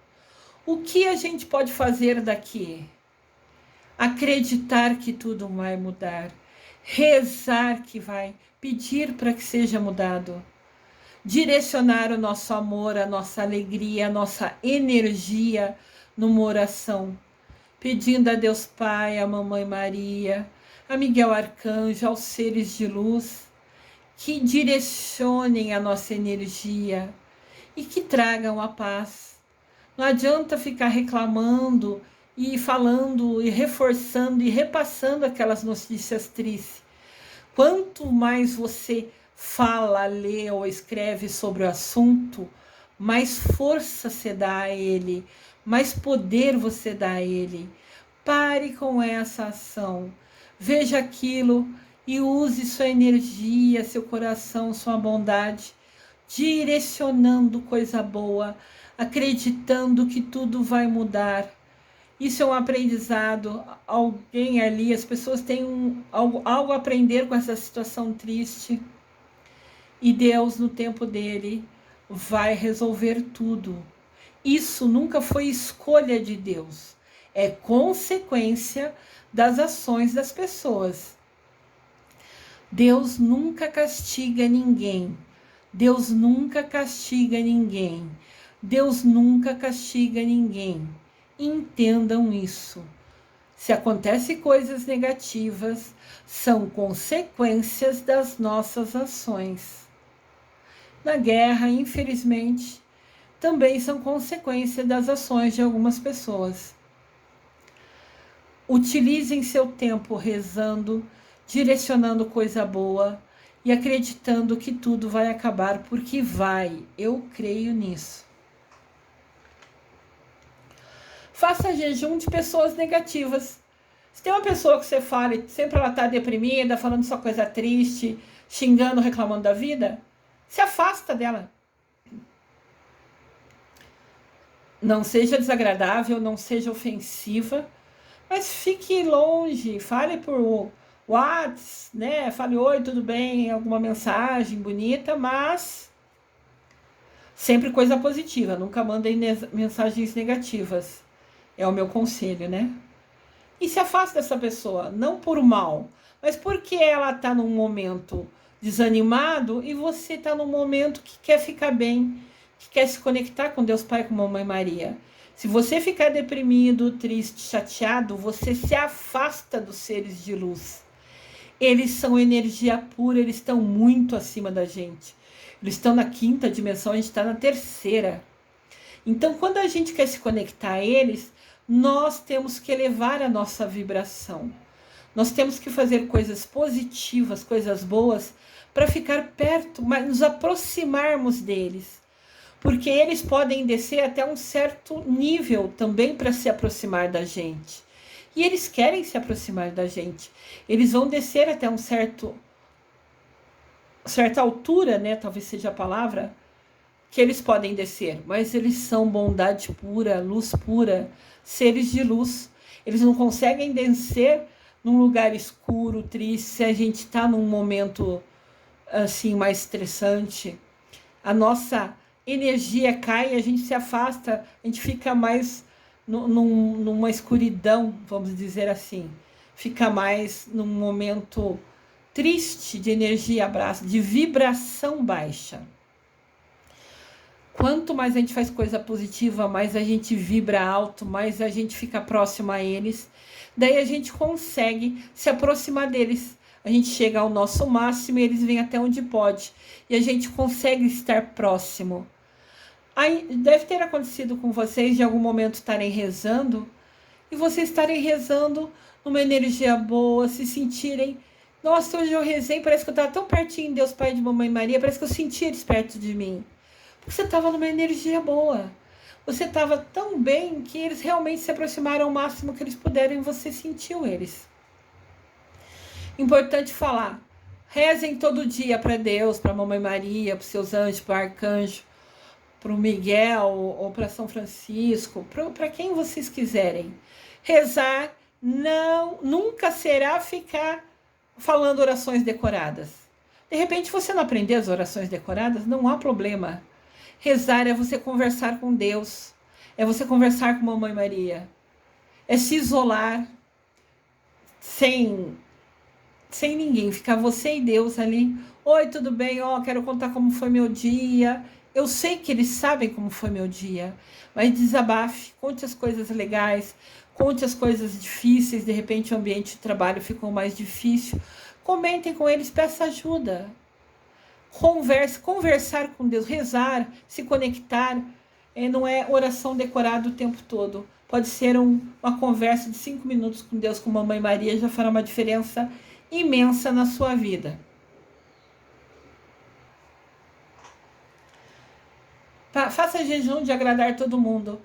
O que a gente pode fazer daqui? Acreditar que tudo vai mudar, rezar que vai, pedir para que seja mudado, direcionar o nosso amor, a nossa alegria, a nossa energia numa oração, pedindo a Deus Pai, a Mamãe Maria, a Miguel Arcanjo, aos seres de luz, que direcionem a nossa energia e que tragam a paz. Não adianta ficar reclamando e falando e reforçando e repassando aquelas notícias tristes. Quanto mais você fala, lê ou escreve sobre o assunto, mais força você dá a ele, mais poder você dá a ele. Pare com essa ação. Veja aquilo e use sua energia, seu coração, sua bondade, direcionando coisa boa, acreditando que tudo vai mudar. Isso é um aprendizado. Alguém ali, as pessoas têm algo a aprender com essa situação triste. E Deus, no tempo dele, vai resolver tudo. Isso nunca foi escolha de Deus. É consequência das ações das pessoas. Deus nunca castiga ninguém. Deus nunca castiga ninguém. Deus nunca castiga ninguém. Entendam isso. Se acontecem coisas negativas, são consequências das nossas ações. Na guerra, infelizmente, também são consequência das ações de algumas pessoas. Utilizem seu tempo rezando, direcionando coisa boa e acreditando que tudo vai acabar, porque vai. Eu creio nisso. Faça jejum de pessoas negativas. Se tem uma pessoa que você fala e sempre ela está deprimida, falando só coisa triste, xingando, reclamando da vida, se afasta dela. Não seja desagradável, não seja ofensiva, mas fique longe, fale por WhatsApp, né? Fale: oi, tudo bem? Alguma mensagem bonita, mas sempre coisa positiva, nunca mandem mensagens negativas. É o meu conselho, né? E se afasta dessa pessoa, não por mal, mas porque ela está num momento desanimado e você está num momento que quer ficar bem, que quer se conectar com Deus Pai, com Mamãe Maria. Se você ficar deprimido, triste, chateado, você se afasta dos seres de luz. Eles são energia pura, eles estão muito acima da gente. Eles estão na 5ª dimensão, a gente está na 3ª. Então, quando a gente quer se conectar a eles, nós temos que elevar a nossa vibração. Nós temos que fazer coisas positivas, coisas boas, para ficar perto, mas nos aproximarmos deles. Porque eles podem descer até um certo nível também para se aproximar da gente. E eles querem se aproximar da gente. Eles vão descer até certa altura, né? Talvez seja a palavra, que eles podem descer. Mas eles são bondade pura, luz pura, seres de luz. Eles não conseguem descer num lugar escuro, triste, se a gente está num momento assim mais estressante. A nossa energia cai, a gente se afasta, a gente fica mais numa escuridão, vamos dizer assim. Fica mais num momento triste, de energia baixa, de vibração baixa. Quanto mais a gente faz coisa positiva, mais a gente vibra alto, mais a gente fica próximo a eles. Daí a gente consegue se aproximar deles. A gente chega ao nosso máximo e eles vêm até onde pode. E a gente consegue estar próximo. Aí deve ter acontecido com vocês de algum momento estarem rezando e vocês estarem rezando numa energia boa, se sentirem, nossa, hoje eu rezei, parece que eu estava tão pertinho de Deus Pai de Mamãe Maria, parece que eu senti eles perto de mim. Porque você estava numa energia boa. Você estava tão bem que eles realmente se aproximaram ao máximo que eles puderam e você sentiu eles. Importante falar, rezem todo dia para Deus, para a Mamãe Maria, para os seus anjos, para o arcanjo, para o Miguel ou para São Francisco, para quem vocês quiserem. Rezar nunca será ficar falando orações decoradas. De repente você não aprendeu as orações decoradas, não há problema. Rezar é você conversar com Deus, é você conversar com Mamãe Maria, é se isolar sem ninguém, ficar você e Deus ali. Oi, tudo bem? Quero contar como foi meu dia. Eu sei que eles sabem como foi meu dia, mas desabafe, conte as coisas legais, conte as coisas difíceis, de repente o ambiente de trabalho ficou mais difícil. Comentem com eles, peça ajuda. Conversar com Deus, rezar, se conectar, não é oração decorada o tempo todo. Pode ser uma conversa de 5 minutos com Deus, com Mamãe Maria, já fará uma diferença imensa na sua vida. Faça jejum de agradar todo mundo.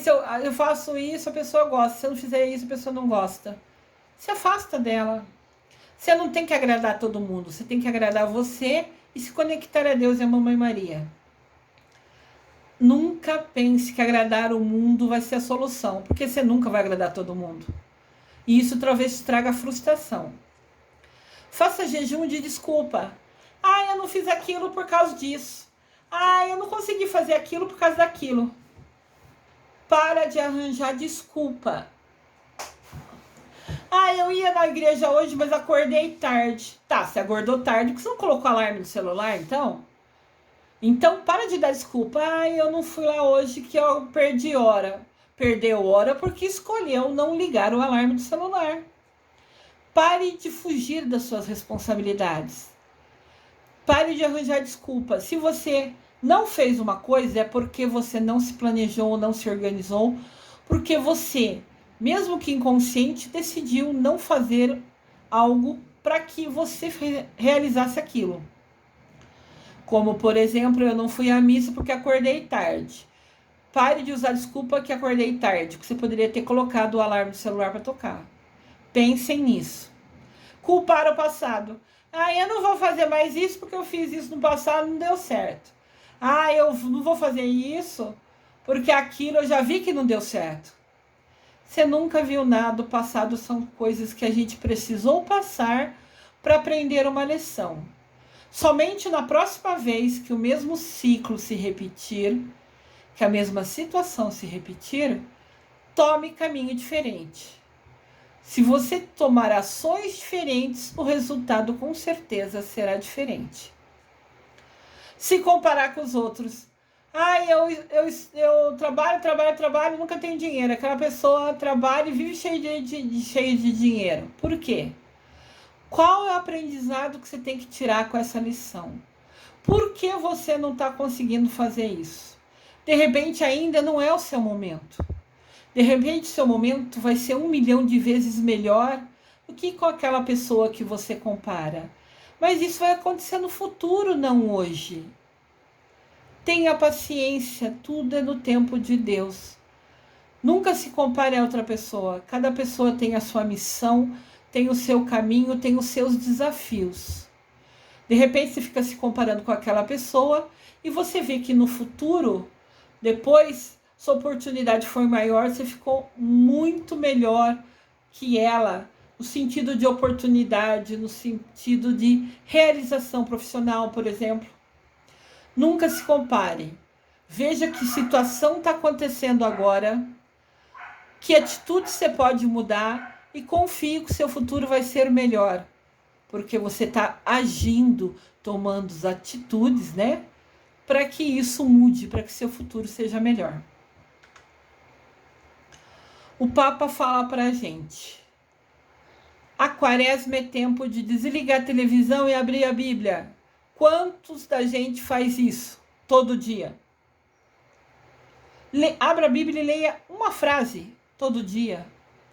Se eu faço isso, a pessoa gosta. Se eu não fizer isso, a pessoa não gosta. Se afasta dela. Você não tem que agradar todo mundo. Você tem que agradar você e se conectar a Deus e a Mamãe Maria. Nunca pense que agradar o mundo vai ser a solução, porque você nunca vai agradar todo mundo. E isso talvez traga frustração. Faça jejum de desculpa. Eu não fiz aquilo por causa disso. Eu não consegui fazer aquilo por causa daquilo. Para de arranjar desculpa. Eu ia na igreja hoje, mas acordei tarde. Tá, você acordou tarde, porque você não colocou alarme no celular, então? Então, para de dar desculpa. Eu não fui lá hoje que eu perdi hora. Perdeu hora porque escolheu não ligar o alarme do celular. Pare de fugir das suas responsabilidades. Pare de arranjar desculpa. Se você não fez uma coisa, é porque você não se planejou, não se organizou, porque você, mesmo que inconsciente, decidiu não fazer algo para que você realizasse aquilo. Como, por exemplo, eu não fui à missa porque acordei tarde. Pare de usar desculpa que acordei tarde, porque você poderia ter colocado o alarme do celular para tocar. Pensem nisso. Culpar o passado. Eu não vou fazer mais isso porque eu fiz isso no passado e não deu certo. Eu não vou fazer isso porque aquilo eu já vi que não deu certo. Você nunca viu nada. O passado são coisas que a gente precisou passar para aprender uma lição. Somente na próxima vez que o mesmo ciclo se repetir, que a mesma situação se repetir, tome caminho diferente. Se você tomar ações diferentes, o resultado com certeza será diferente. Se comparar com os outros. Eu trabalho, nunca tenho dinheiro. Aquela pessoa trabalha e vive cheia de dinheiro. Por quê? Qual é o aprendizado que você tem que tirar com essa lição? Por que você não está conseguindo fazer isso? De repente ainda não é o seu momento. De repente seu momento vai ser 1 milhão de vezes melhor do que com aquela pessoa que você compara. Mas isso vai acontecer no futuro, não hoje. Tenha paciência, tudo é no tempo de Deus. Nunca se compare a outra pessoa. Cada pessoa tem a sua missão, tem o seu caminho, tem os seus desafios. De repente você fica se comparando com aquela pessoa e você vê que no futuro, depois, sua oportunidade foi maior, você ficou muito melhor que ela, no sentido de oportunidade, no sentido de realização profissional, por exemplo. Nunca se compare. Veja que situação está acontecendo agora, que atitude você pode mudar e confie que o seu futuro vai ser melhor. Porque você está agindo, tomando as atitudes, né? Para que isso mude, para que seu futuro seja melhor. O Papa fala para a gente: a quaresma é tempo de desligar a televisão e abrir a Bíblia. Quantos da gente faz isso todo dia? Abra a Bíblia e leia uma frase todo dia.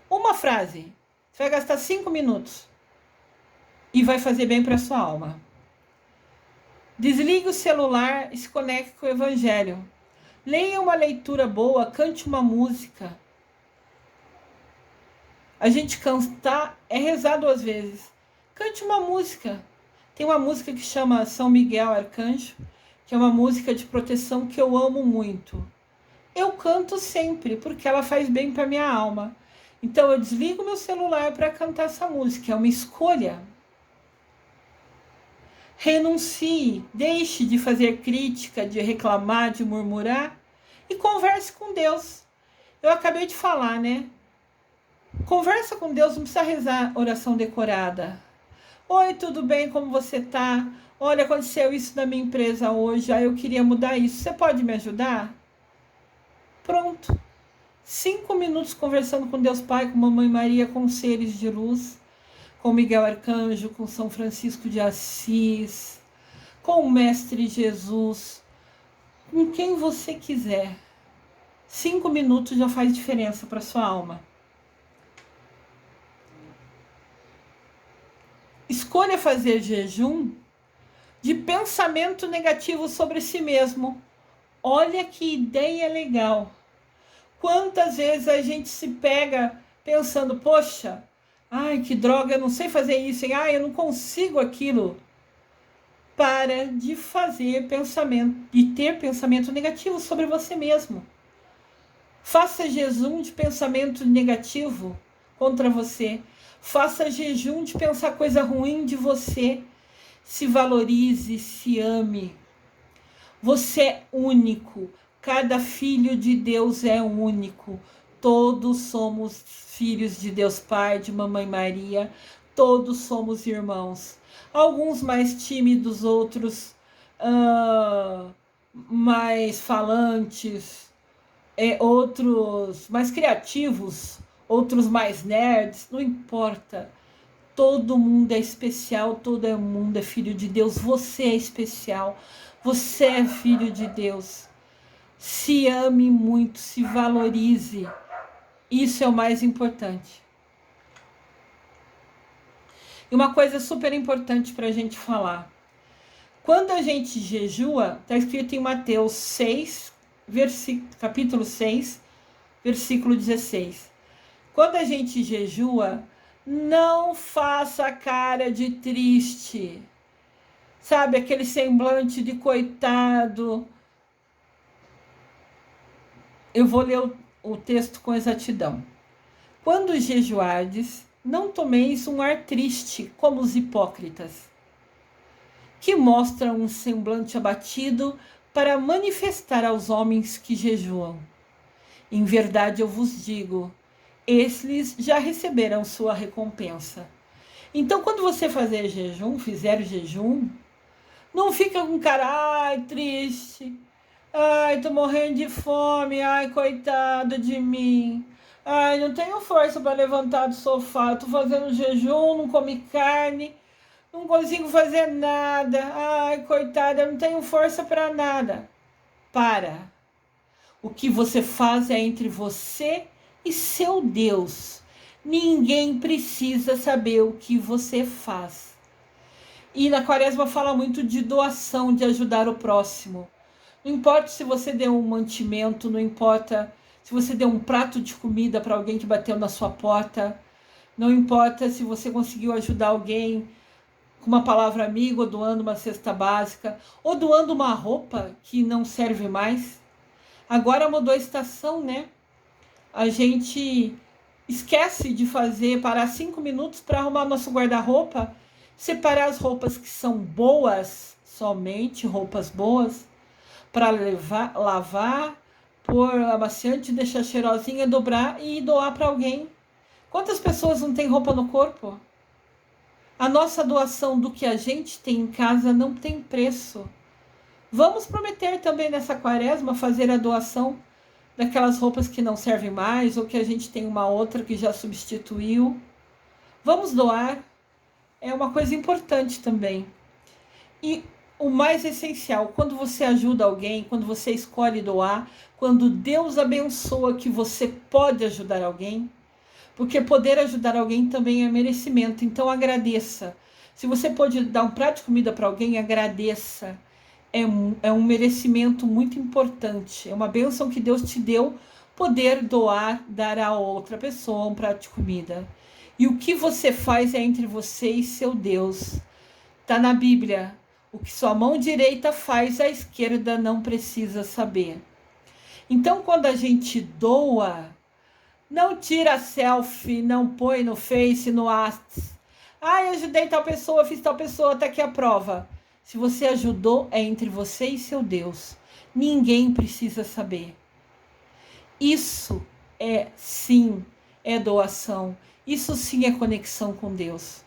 Uma frase. Você vai gastar 5 minutos. E vai fazer bem para a sua alma. Desligue o celular e se conecte com o Evangelho. Leia uma leitura boa, cante uma música. A gente cantar é rezar 2 vezes. Cante uma música. Tem uma música que chama São Miguel Arcanjo, que é uma música de proteção que eu amo muito. Eu canto sempre, porque ela faz bem para minha alma. Então eu desligo meu celular para cantar essa música. É uma escolha. Renuncie, deixe de fazer crítica, de reclamar, de murmurar e converse com Deus. Eu acabei de falar, né? Conversa com Deus, não precisa rezar oração decorada. Oi, tudo bem? Como você tá? Olha, aconteceu isso na minha empresa hoje, eu queria mudar isso. Você pode me ajudar? Pronto. 5 minutos conversando com Deus Pai, com Mamãe Maria, com seres de luz, com Miguel Arcanjo, com São Francisco de Assis, com o Mestre Jesus, com quem você quiser. 5 minutos já faz diferença para sua alma. Escolha fazer jejum de pensamento negativo sobre si mesmo. Olha que ideia legal. Quantas vezes a gente se pega pensando, poxa, ai que droga, eu não sei fazer isso, hein? Ai, eu não consigo aquilo. Para de fazer pensamento, de ter pensamento negativo sobre você mesmo. Faça jejum de pensamento negativo contra você. Faça jejum de pensar coisa ruim de você. Se valorize, se ame. Você é único. Cada filho de Deus é único. Todos somos filhos de Deus Pai, de Mamãe Maria. Todos somos irmãos. Alguns mais tímidos, outros mais falantes, outros mais criativos, outros mais nerds, não importa. Todo mundo é especial, todo mundo é filho de Deus. Você é especial, você é filho de Deus. Se ame muito, se valorize. Isso é o mais importante. E uma coisa super importante para a gente falar. Quando a gente jejua, está escrito em Mateus 6, capítulo 6, versículo 16. Quando a gente jejua, não faça cara de triste. Sabe, aquele semblante de coitado. Eu vou ler o texto com exatidão. Quando jejuardes, não tomeis um ar triste, como os hipócritas, que mostram um semblante abatido para manifestar aos homens que jejuam. Em verdade eu vos digo, esses já receberam sua recompensa. Então, quando você fizer jejum, não fica com cara, ai, triste, ai, tô morrendo de fome, ai, coitado de mim, ai, não tenho força para levantar do sofá, tô fazendo jejum, não comi carne, não consigo fazer nada, ai, coitada, eu não tenho força para nada. Para. O que você faz é entre você e seu Deus. Ninguém precisa saber o que você faz. E na Quaresma fala muito de doação, de ajudar o próximo. Não importa se você deu um mantimento, não importa se você deu um prato de comida para alguém que bateu na sua porta, não importa se você conseguiu ajudar alguém com uma palavra amiga, ou doando uma cesta básica, ou doando uma roupa que não serve mais. Agora mudou a estação, né? A gente esquece de parar 5 minutos para arrumar nosso guarda-roupa, separar as roupas que são boas, somente roupas boas, para lavar, pôr amaciante, deixar cheirosinha, dobrar e doar para alguém. Quantas pessoas não têm roupa no corpo? A nossa doação do que a gente tem em casa não tem preço. Vamos prometer também nessa Quaresma fazer a doação daquelas roupas que não servem mais, ou que a gente tem uma outra que já substituiu. Vamos doar. É uma coisa importante também. E o mais essencial, quando você ajuda alguém, quando você escolhe doar, quando Deus abençoa que você pode ajudar alguém, porque poder ajudar alguém também é merecimento, então agradeça. Se você pode dar um prato de comida para alguém, agradeça. É um merecimento muito importante, é uma bênção que Deus te deu, poder doar, dar a outra pessoa um prato de comida. E o que você faz é entre você e seu Deus. Está na Bíblia. O que sua mão direita faz, a esquerda não precisa saber. Então, quando a gente doa, não tira selfie, não põe no Face, no Whats. Eu ajudei tal pessoa, fiz tal pessoa, tá aqui a prova. Se você ajudou, é entre você e seu Deus. Ninguém precisa saber. Isso sim, é doação. Isso sim é conexão com Deus.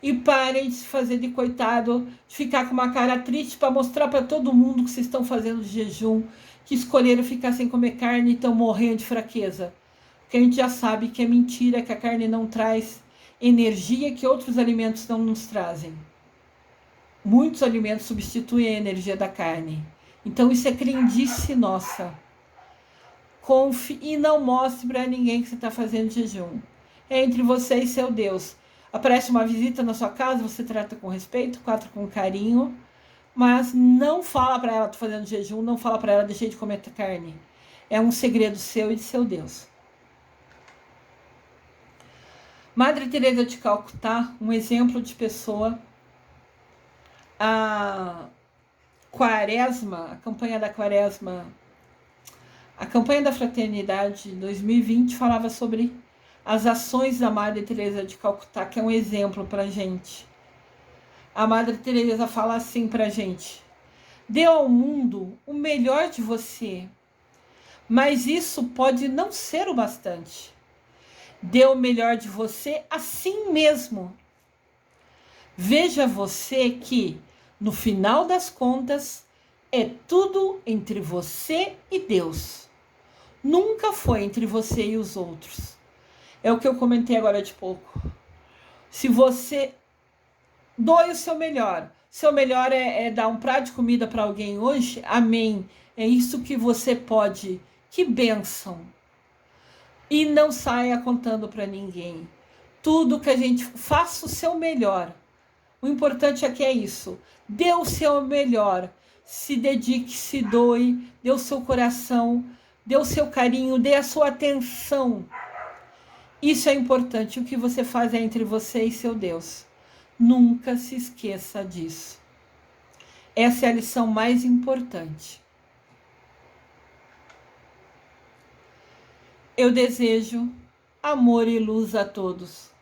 E parem de se fazer de coitado, de ficar com uma cara triste para mostrar para todo mundo que vocês estão fazendo de jejum, que escolheram ficar sem comer carne e estão morrendo de fraqueza. Porque a gente já sabe que é mentira, que a carne não traz energia que outros alimentos não nos trazem. Muitos alimentos substituem a energia da carne. Então isso é crendice nossa. Confie e não mostre para ninguém que você está fazendo jejum. É entre você e seu Deus. Aparece uma visita na sua casa, você trata com respeito, trata com carinho, mas não fala para ela, tô fazendo jejum, não fala para ela, deixei de comer carne. É um segredo seu e de seu Deus. Madre Teresa de Calcutá, um exemplo de pessoa. A Quaresma, a campanha da Quaresma, a campanha da Fraternidade 2020 falava sobre as ações da Madre Teresa de Calcutá, que é um exemplo para a gente. A Madre Teresa fala assim para a gente: dê ao mundo o melhor de você, mas isso pode não ser o bastante. Dê o melhor de você assim mesmo. Veja você que, no final das contas, é tudo entre você e Deus. Nunca foi entre você e os outros. É o que eu comentei agora de pouco. Se você doe o seu melhor é dar um prato de comida para alguém hoje, amém. É isso que você pode. Que bênção. E não saia contando para ninguém. Tudo que a gente faça o seu melhor. O importante aqui é isso. Dê o seu melhor. Se dedique, se doe, dê o seu coração, dê o seu carinho, dê a sua atenção. Isso é importante. O que você faz é entre você e seu Deus. Nunca se esqueça disso. Essa é a lição mais importante. Eu desejo amor e luz a todos.